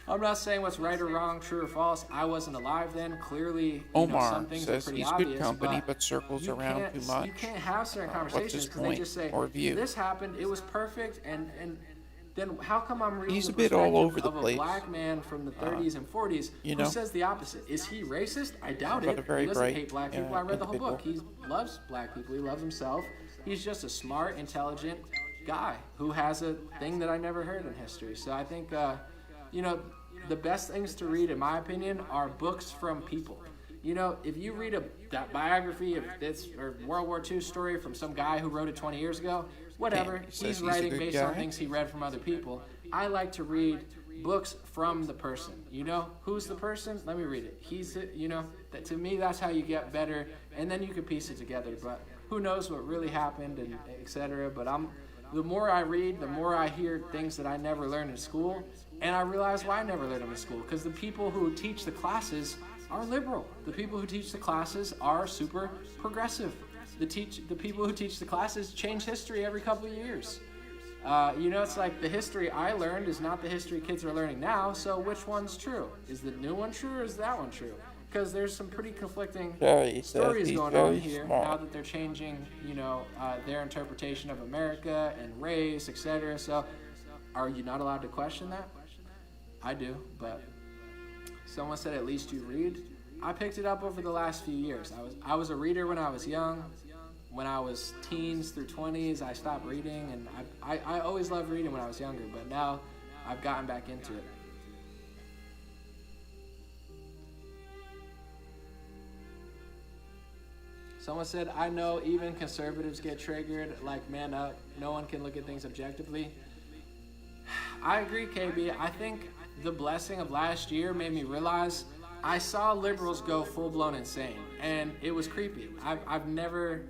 I'm not saying what's right or wrong, true or false. I wasn't alive then. Clearly, Omar some things says are pretty he's obvious, good company, but you circles around can't- too much. You can't have certain What's conversations his because they point just say, or view? this happened, it was perfect, and then how come I'm reading He's the a bit all perspective over the of place. a black man from the 30s and 40s you who know? says the opposite? Is he racist? I doubt But it. a very He doesn't bright, hate black people. I read the whole individual. book. He loves black people. He loves himself. He's just a smart, intelligent guy who has a thing that I never heard in history. So I think, you know, the best things to read, in my opinion, are books from people. You know, if you read that biography of this or World War II story from some guy who wrote it 20 years ago, whatever, Damn, he says he's he's a writing good based on guy. things he read from other people. I like to read books from the person. You know, who's the person? Let me read it. He's, you know, that, to me, that's how you get better, and then you can piece it together. But who knows what really happened, and etc. But the more I read, the more I hear things that I never learned in school, and I realize why I never learned them in school. Because the people who teach the classes are liberal. The people who teach the classes are super progressive. The people who teach the classes change history every couple of years. You know, it's like the history I learned is not the history kids are learning now, so which one's true? Is the new one true, or is that one true? Because there's some pretty conflicting stories he's going on very here smart. now that they're changing, you know, their interpretation of America and race, etc. So are you not allowed to question that? I do, but someone said at least you read. I picked it up over the last few years. I was a reader when I was young. When I was teens through 20s, I stopped reading, and I always loved reading when I was younger, but now I've gotten back into it. Someone said, I know even conservatives get triggered, like, man up, no one can look at things objectively. I agree, KB. I think the blessing of last year made me realize I saw liberals go full-blown insane, and it was creepy. I've never...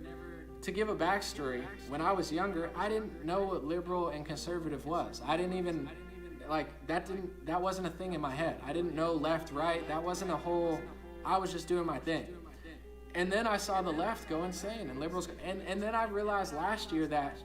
To give a backstory, when I was younger, I didn't know what liberal and conservative was. I didn't even, like, that wasn't a thing in my head. I didn't know left, right. That wasn't a whole, I was just doing my thing. And then I saw the left go insane, and liberals, and then I realized last year that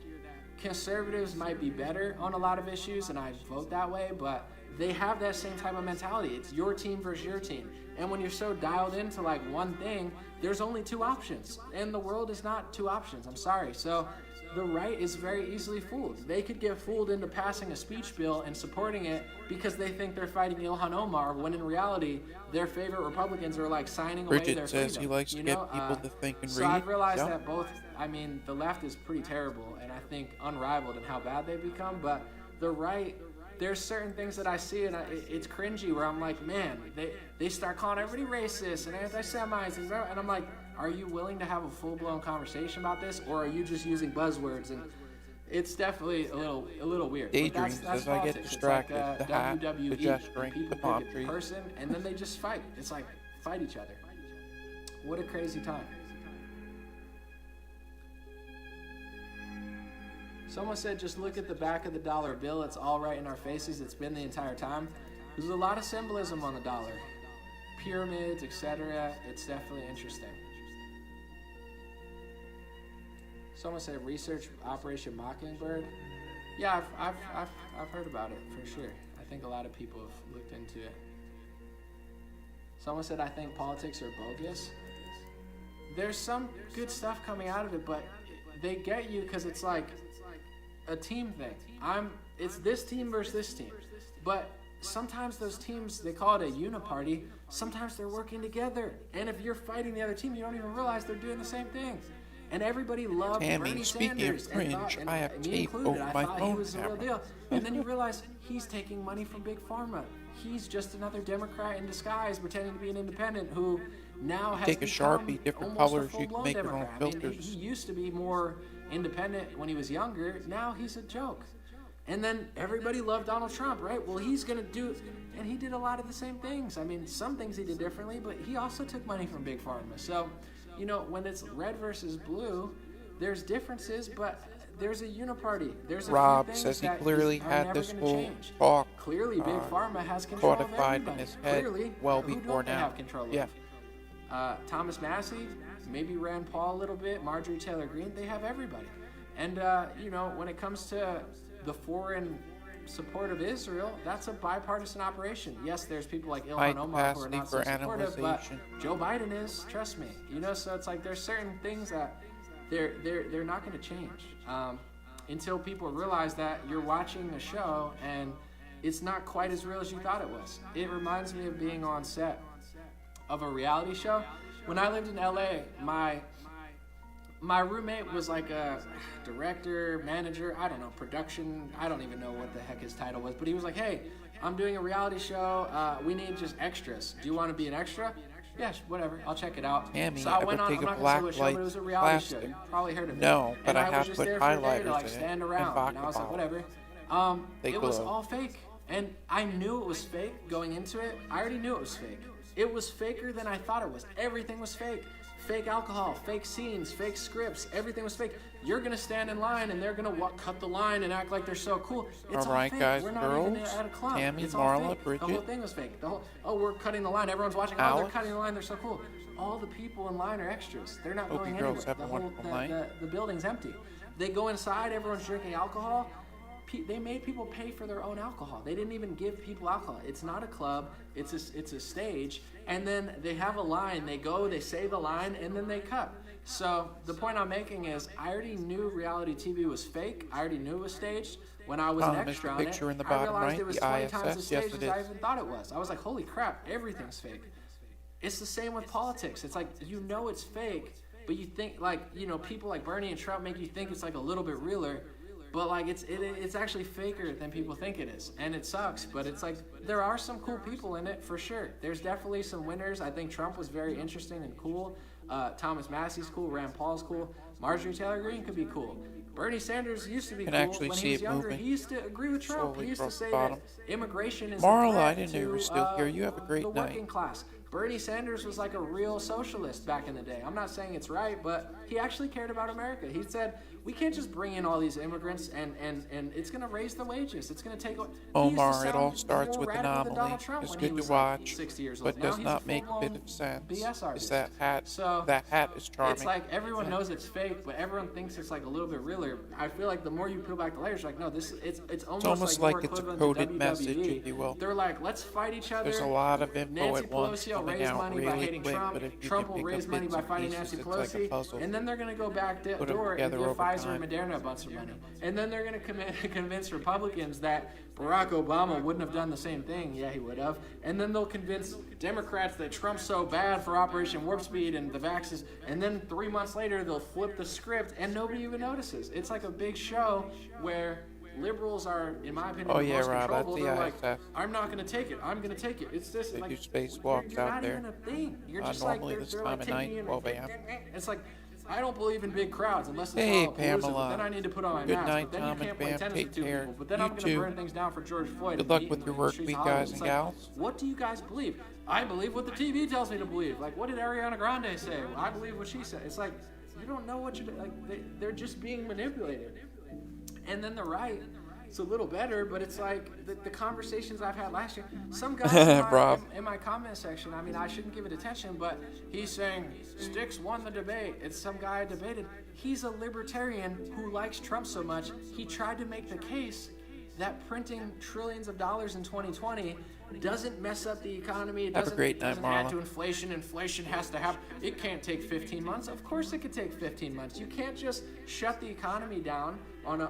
conservatives might be better on a lot of issues, and I vote that way, but they have that same type of mentality. It's your team versus your team. And when you're so dialed into like one thing, there's only two options. And the world is not two options. I'm sorry. So the right is very easily fooled. They could get fooled into passing a speech bill and supporting it because they think they're fighting Ilhan Omar, when in reality, their favorite Republicans are like signing away Bridget their says freedom. he likes to get people to think and so read. I've realized Yeah. that both, I mean, the left is pretty terrible and I think unrivaled in how bad they've become, but the right, there's certain things that I see and it's cringy where I'm like, man, they start calling everybody racist and anti-Semites and I'm like, are you willing to have a full-blown conversation about this, or are you just using buzzwords? And it's definitely a little weird. But Daydream that's says I get politics. distracted. It's like, The hat, WWE. the gesturing, People the pick palm a tree. person and then they just fight. It's like fight each other. What a crazy time. Someone said, just look at the back of the dollar bill. It's all right in our faces. It's been the entire time. There's a lot of symbolism on the dollar. Pyramids, etc. It's definitely interesting. Someone said, research Operation Mockingbird. Yeah, I've heard about it for sure. I think a lot of people have looked into it. Someone said, I think politics are bogus. There's some good stuff coming out of it, but they get you because it's like a team thing. It's this team versus this team. But sometimes those teams, they call it a uniparty. Sometimes they're working together. And if you're fighting the other team, you don't even realize they're doing the same thing. And everybody loved Tammy, Bernie speaking Sanders. of cringe, and I have me tape included, over I my thought phone he was the real camera. deal. And then you realize he's taking money from Big Pharma. He's just another Democrat in disguise pretending to be an independent who now has Take a become Sharpie, different almost a colors, you can full-blown make your own Democrat. I mean, filters. he used to be more independent when he was younger. Now he's a joke. And then everybody loved Donald Trump, right? Well, he's going to do, and he did a lot of the same things. I mean, some things he did differently, but he also took money from Big Pharma. So, you know, when it's red versus blue, there's differences, but there's a uniparty. There's a Rob few things says he that clearly are had never this gonna whole change. talk Clearly, Big Pharma has control of codified in everybody. his head Clearly, well who before don't they now. have control of? Yeah. Thomas Massey, maybe Rand Paul a little bit, Marjorie Taylor Greene, they have everybody. And, you know, when it comes to the foreign support of Israel, that's a bipartisan operation. Yes, there's people like High Ilhan Omar who are not so capacity for supportive, but analyzation. Joe Biden is, trust me. You know, so it's like there's certain things that they're not going to change until people realize that you're watching a show and it's not quite as real as you thought it was. It reminds me of being on set of a reality show. When I lived in LA, my roommate was like a director, manager, I don't know, production, I don't even know what the heck his title was, but he was like, hey, I'm doing a reality show, we need just extras. Do you want to be an extra? Yeah, whatever, I'll check it out. Tammy, so I I went would on, take I'm a not black going to say what show, but it was a reality plastic. show. You've probably heard of it. No, but and I I was have just put there for a day to highlighters like in it stand and around, vodka and I was like, bottles. whatever. They It was glow. all fake, and I knew it was fake going into it. I already knew it was fake. It was faker than I thought it was. Everything was fake. Fake alcohol, fake scenes, fake scripts. Everything was fake. You're gonna stand in line, and they're gonna cut the line and act like they're so cool. It's All right, fake. guys, We're not girls, even at a club. Tammy, It's all Marla, fake. Bridget. The whole thing was fake. We're cutting the line. Everyone's watching. Oh, they're Alex. cutting the line. They're so cool. All the people in line are extras. They're not Hope going you girls anywhere. have a wonderful night. The building's empty. They go inside. Everyone's drinking alcohol. They made people pay for their own alcohol. They didn't even give people alcohol. It's not a club. It's a stage. And then they have a line. They go, they say the line, and then they cut. So the point I'm making is I already knew reality TV was fake. I already knew it was staged. When I was an Mr. extra on it, Picture in the I bottom realized right, it was the 20 times as ISS. Yes, staged it as I is. even thought it was. I was like, holy crap, everything's fake. It's the same with politics. It's like, you know it's fake, but you think, like, you know, people like Bernie and Trump make you think it's like a little bit realer, but like it's actually faker than people think it is, and it sucks. But it's like there are some cool people in it for sure. There's definitely some winners. I think Trump was very interesting and cool. Thomas Massey's cool. Rand Paul's cool. Marjorie Taylor Greene could be cool. Bernie Sanders used to be Can cool actually when see he was it younger. moving He used to agree with Trump. slowly He used to across the say bottom. that immigration is Marla, a threat I didn't know you were to, still here. You have a great the night. working class. Bernie Sanders was like a real socialist back in the day. I'm not saying it's right, but he actually cared about America. He said, we can't just bring in all these immigrants and it's going to raise the wages. It's going to take... Omar, it all starts with anomaly. It's good to watch, 60 years but old. Now does he's not a make a bit full-blown of sense. BS artist. Is that hat? So, that hat is charming. It's like everyone knows it's fake, but everyone thinks it's like a little bit realer. I feel like the more you peel back the layers, you're like, no, it's almost like more it's a equivalent coded to message, WWE. if you will. They're like, let's fight each other. There's a lot of info Nancy at once Pelosi will coming raise out money by really hating quick, Trump. but if you Trump can will pick raise up money bits by and fighting pieces, Nancy it's like a Pelosi, puzzle. and then they're gonna go back Put 'em door and together give over Pfizer time. and Moderna a bunch of money, and then they're gonna convince Republicans that Barack Obama wouldn't have done the same thing. Yeah, he would have. And then they'll convince Democrats that Trump's so bad for Operation Warp Speed and the vaxes. And then 3 months later, they'll flip the script and nobody even notices. It's like a big show where liberals are, in my opinion, Oh, the yeah, most Rob, controllable. that's the They're like, ISS. I'm not going to take it. I'm going to take it. It's this. They like, do spacewalks you're out not there. even a thing. You're just like, Normally they're, this they're time like of taking night, you in. 12 a.m. It's like, I don't believe in big crowds unless it's Hey, all Pamela. Then I need to put on my Good mask. night, But then Tom you and can't play Bam. tennis Take with two care. people. But then You I'm going too. to burn things down for George Floyd. Good and luck beat with him your in the work streets week, of Hollywood. guys It's and like, gals. what do you guys believe? I believe what the TV tells me to believe. Like, what did Ariana Grande say? I believe what she said. It's like, you don't know what you're like. They're just being manipulated. And then the right, it's a little better, but it's like the conversations I've had last year. Some guy Rob. in my comment section, I mean, I shouldn't give it attention, but he's saying Sticks won the debate. It's some guy I debated. He's a libertarian who likes Trump so much, he tried to make the case that printing trillions of dollars in 2020 doesn't mess up the economy. It Have a doesn't, great night, doesn't add Marla. to inflation. Inflation has to happen. It can't take 15 months. Of course it could take 15 months. You can't just shut the economy down on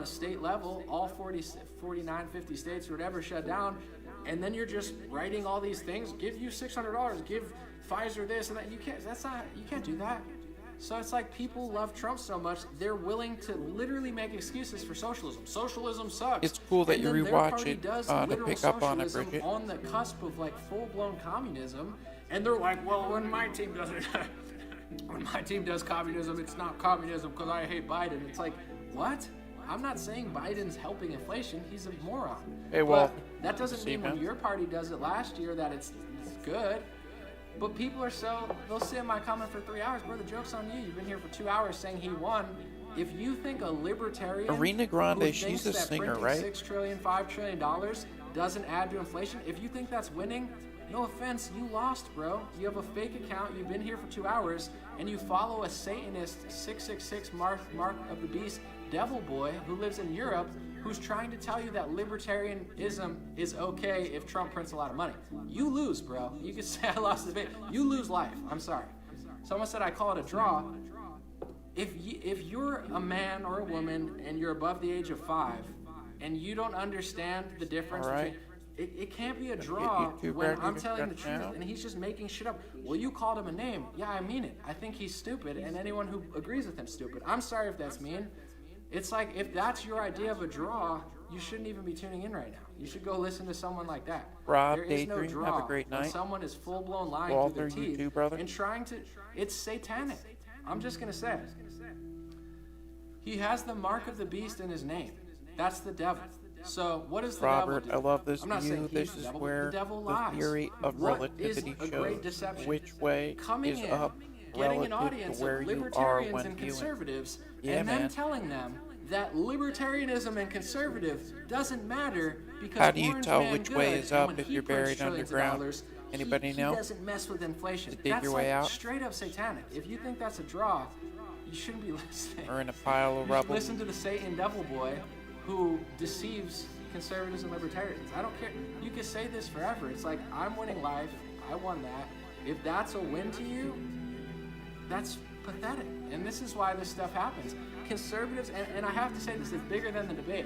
a state level, all 40, 49, 50 states or whatever shut down, and then you're just writing all these things, give you $600, give Pfizer this and that. You can't do that. So it's like people love Trump so much, they're willing to literally make excuses for socialism. Socialism sucks. It's cool that And you then their rewatch party it, does to literal pick up on it, socialism Bridget. on the cusp of like full-blown communism, and they're like, well, when my team does it, when my team does communism, it's not communism because I hate Biden. It's like, what? I'm not saying Biden's helping inflation. He's a moron. Hey, well, But that doesn't see, mean when man. your party does it last year that it's good. But people are they'll sit in my comment for 3 hours. Bro, the joke's on you. You've been here for 2 hours saying he won. If you think a libertarian Arena Grande, who she's thinks a that singer, printing right? $6 trillion, $5 trillion doesn't add to inflation, if you think that's winning, no offense, you lost, bro. You have a fake account, you've been here for 2 hours, and you follow a Satanist 666 mark of the beast devil boy who lives in Europe, who's trying to tell you that libertarianism is okay if Trump prints a lot of money. You lose, bro. You can say I lost the debate. You lose life. I'm sorry. Someone said I call it a draw. If you're a man or a woman and you're above the age of 5 and you don't understand the difference All right. between it can't be a draw you when back I'm even telling the stretch truth now? and he's just making shit up. Well, you called him a name. Yeah, I mean it. I think he's stupid, and anyone who agrees with him's stupid. I'm sorry if that's mean. It's like, if that's your idea of a draw, you shouldn't even be tuning in right now. You should go listen to someone like that. Rob, There is no Daydream, draw have a great when night. someone is full-blown lying Walter, through their you teeth too, brother. and trying to, it's satanic. I'm just gonna say it. He has the mark of the beast in his name. That's the devil. So what does the Robert, devil do? I love this I'm not view. saying he's This the is devil. where the devil the lies. theory of What is relativity a great shows deception? which way Coming is in, up getting an relative audience to where of you are libertarians when and viewing. conservatives, Yeah, and then man. telling them that libertarianism and conservative doesn't matter because How do you Orange tell Man which good, way is and up when if he you're prints buried trillions of underground? dollars, Anybody he know? doesn't mess with inflation. To dig That's your way like out? straight up satanic. If you think that's a draw, you shouldn't be listening. Or in a pile of You should rubble? listen to the Satan devil boy who deceives conservatives and libertarians. I don't care. You can say this forever. It's like, I'm winning life. I won that. If that's a win to you, that's pathetic. And this is why this stuff happens. Conservatives, and I have to say this, it's bigger than the debate.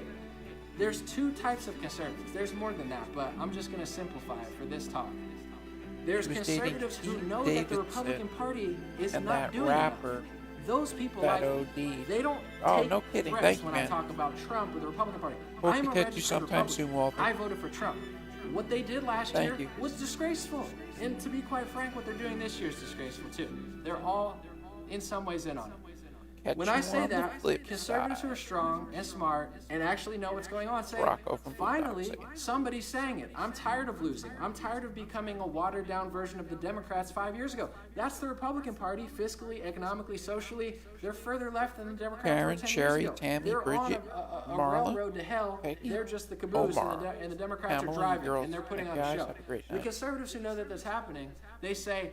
There's two types of conservatives. There's more than that, but I'm just going to simplify it for this talk. There's He was dating conservatives who Pete know that the Davidson Republican Party is and not that doing rapper, enough. Those people, that like, OD. they don't Oh, take no kidding. threats Thank you, when I man. talk about Trump or the Republican Party. Hope I'm to a catch you registered sometime Republican. soon, Walter. I voted for Trump. What they did last Thank year you. was disgraceful. And to be quite frank, what they're doing this year is disgraceful too. They're all in some ways in on it. Catch When I you say on the that, flip conservatives side. who are strong and smart and actually know what's going on say, Rocco from finally, Boondock. somebody's saying it. I'm tired of losing. I'm tired of becoming a watered down version of the Democrats 5 years ago. That's the Republican Party, fiscally, economically, socially. They're further left than the Democrats Karen, were 10 Sherry, years ago. Tammy, They're Bridget, on a Marla, railroad to hell. Peggy, They're just the caboose, Omar, and the Democrats Pamela, are driving, girls, and they're putting and on a guys, show. have a great The night. conservatives who know that that's happening, they say,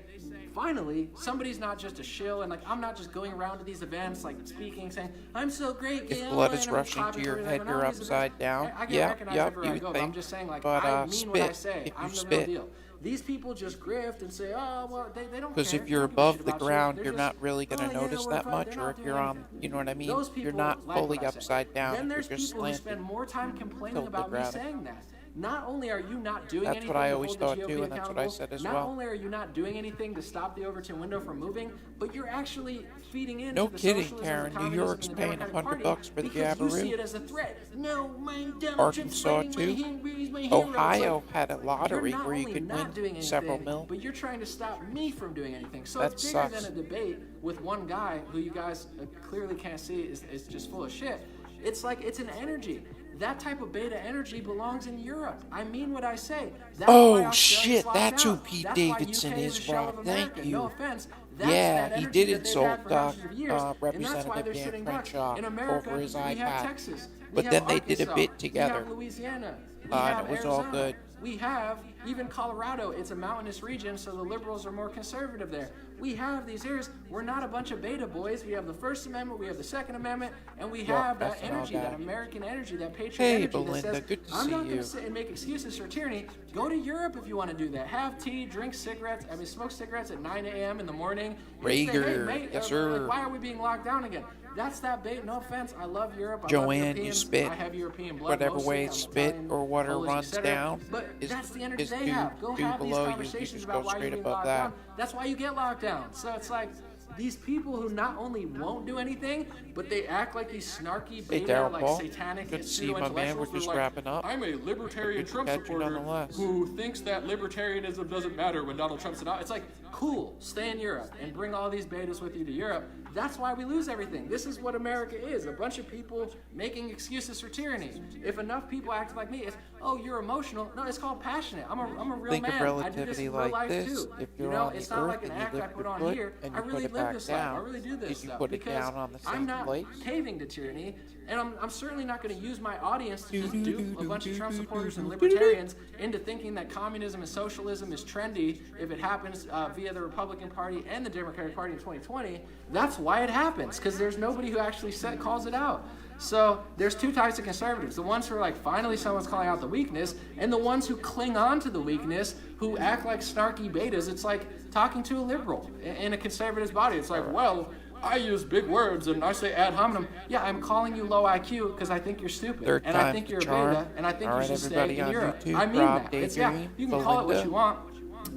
finally, somebody's not just a shill, and like, I'm not just going around to these events, like speaking, saying, I'm so great, If Gail, blood is and I'm rushing to popular, your and head, I'm you're on these upside events." down. I get Yeah, recognized yep, everywhere I you go, would but I'm think. just saying, like, But, I mean what I spit say. if you I'm the real spit. deal. These people just grift and say, oh, well, they don't care. Because if They you're don't give a above shit the about you. ground, They're you're just, not really going "Oh, to yeah, notice we're that fine." much. They're Or not if doing you're on, anything. you know what I mean? Those You're people not like fully what I say. upside down. Then You're there's just people who slanted. spend more time complaining Tilt the about me gravity. saying that. Not only are you not doing That's anything what I to always hold the thought GOP too, and that's what I accountable, said as not well. only are you not doing anything to stop the Overton window from moving, but you're actually feeding into No the kidding, socialism, Karen. the New communism, York's and the paying Democratic $100 Party for the because you see Gabaroo. it as a threat. No, my Donald Arkansas Trump's too. he's my hero. It's Ohio like, had a lottery you're not where you only could not doing win several anything, mil. but you're trying to stop me from doing anything. So That it's bigger sucks. than a debate with one guy who you guys clearly can't see is just full of shit. It's like, it's an energy. That type of beta energy belongs in Europe. I mean what I say. That's Oh, why Australia's shit, locked that's who down. Pete That's why Davidson UK is, a shell Rob. of Thank America. you. No offense. That's Yeah, that he energy did that they've insult had for hundreds of years, and that's why Representative they're Dan sitting ducks. Crenshaw In America, over his we have iPad. Texas, we But have then they did a Arkansas, bit together. we have Louisiana, we And have it was Arizona, all good. we have even Colorado. It's a mountainous region, so the liberals are more conservative there. We have these areas. We're not a bunch of beta boys. We have the First Amendment, we have the Second Amendment, and we have that that's all energy, that that. American energy, that patriot Hey, energy Belinda, that says, good to I'm see not going you. to sit and make excuses for tyranny. Go to Europe if you want to do that. Have tea, drink cigarettes. I mean, smoke cigarettes at 9 a.m. in the morning. And say, hey, Rager, mate, yes, like, sir. why are we being locked down again? That's that bait. No offense. I love Europe. I love Joanne, you Europeans. spit I have European blood. whatever mostly. way I'm spit Italian, or water Polish, runs etc. down But is- that's the energy is they due- have. Go due have these below you. You conversations just about go why you're straight being above locked that. down. That's why you get locked down. So it's like these people who not only won't do anything, but they act like these snarky Hey, beta, Daryl like Paul. satanic Good to see you, my man. pseudo-intellectuals. We're just They're like, wrapping up. I'm a libertarian Good to Trump catch you supporter nonetheless. who thinks that libertarianism doesn't matter when Donald Trump's out. It's like, cool, stay in Europe and bring all these betas with you to Europe. That's why we lose everything. This is what America is, a bunch of people making excuses for tyranny. If enough people act like me, it's, oh, you're emotional. No, it's called passionate. I'm a real Think man. of I do this relativity in real like life this. too. If You you're know, on it's the not earth like an and you act I lift put your on foot here. and I you really put it live back this life. I down, really do this did you stuff put it because down on the I'm same not place? caving to tyranny, and I'm certainly not going to use my audience to just dupe a bunch of Trump supporters and libertarians into thinking that communism and socialism is trendy if it happens via the Republican Party and the Democratic Party in 2020. That's why it happens, because there's nobody who actually calls it out. So there's two types of conservatives. The ones who are like, finally someone's calling out the weakness, and the ones who cling on to the weakness, who act like snarky betas. It's like talking to a liberal in a conservative's body. It's like, well, I use big words and I say ad hominem. Yeah, I'm calling you low IQ because I think you're stupid. Third and I time's think the you're a charm. beta, and I think All you right, should stay everybody in on Europe. YouTube, I mean Rob, that. It's, yeah, Daydream, you can call it what Belinda. you want.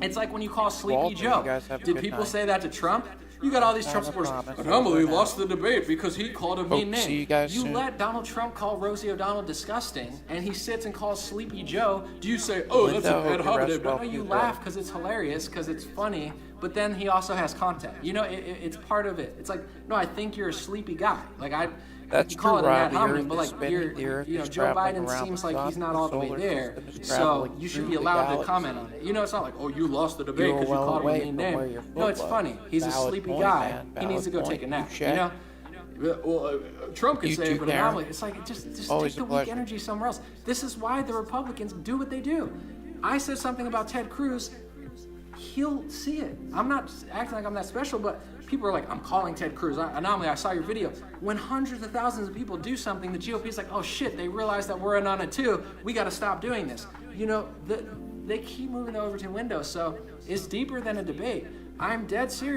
It's like when you call Sleepy Walter, Joe. you guys have a Did good people night. say that to Trump? You got all these Trump supporters. Anomaly lost the debate because he called a mean name. see you guys soon. Let Donald Trump call Rosie O'Donnell disgusting, and he sits and calls Sleepy Joe. Do you say, oh, that's Belinda, an ad hope your rest hominem? well No, you through laugh that. because it's hilarious, because it's funny, but then he also has content. You know, it's part of it. It's like, no, I think you're a sleepy guy. Like, That's you call true, it an Rob. ad The hominem, earth but is like spinning, the earth you know, is Joe traveling Biden around seems the like sun, he's not the all the way solar there, system is so traveling you should through be the allowed to galaxy. comment on it. You know, it's not like, oh, you lost the debate You were because you well called him a away mean from name. where your No, foot it's was. funny. He's a Valid sleepy point, guy. man. He needs to go Valid take a point. nap. Touche. You know. Well, Trump can You say too, it, but Karen. anomaly. It's like just Always take a the weak pleasure. energy somewhere else. This is why the Republicans do what they do. I said something about Ted Cruz. He'll see it. I'm not acting like I'm that special, but people are like, I'm calling Ted Cruz. Anomaly, I saw your video. When hundreds of thousands of people do something, the GOP is like, oh shit, they realize that we're in on it too. We got to stop doing this. You know, they keep moving over to windows. So it's deeper than a debate. I'm dead serious.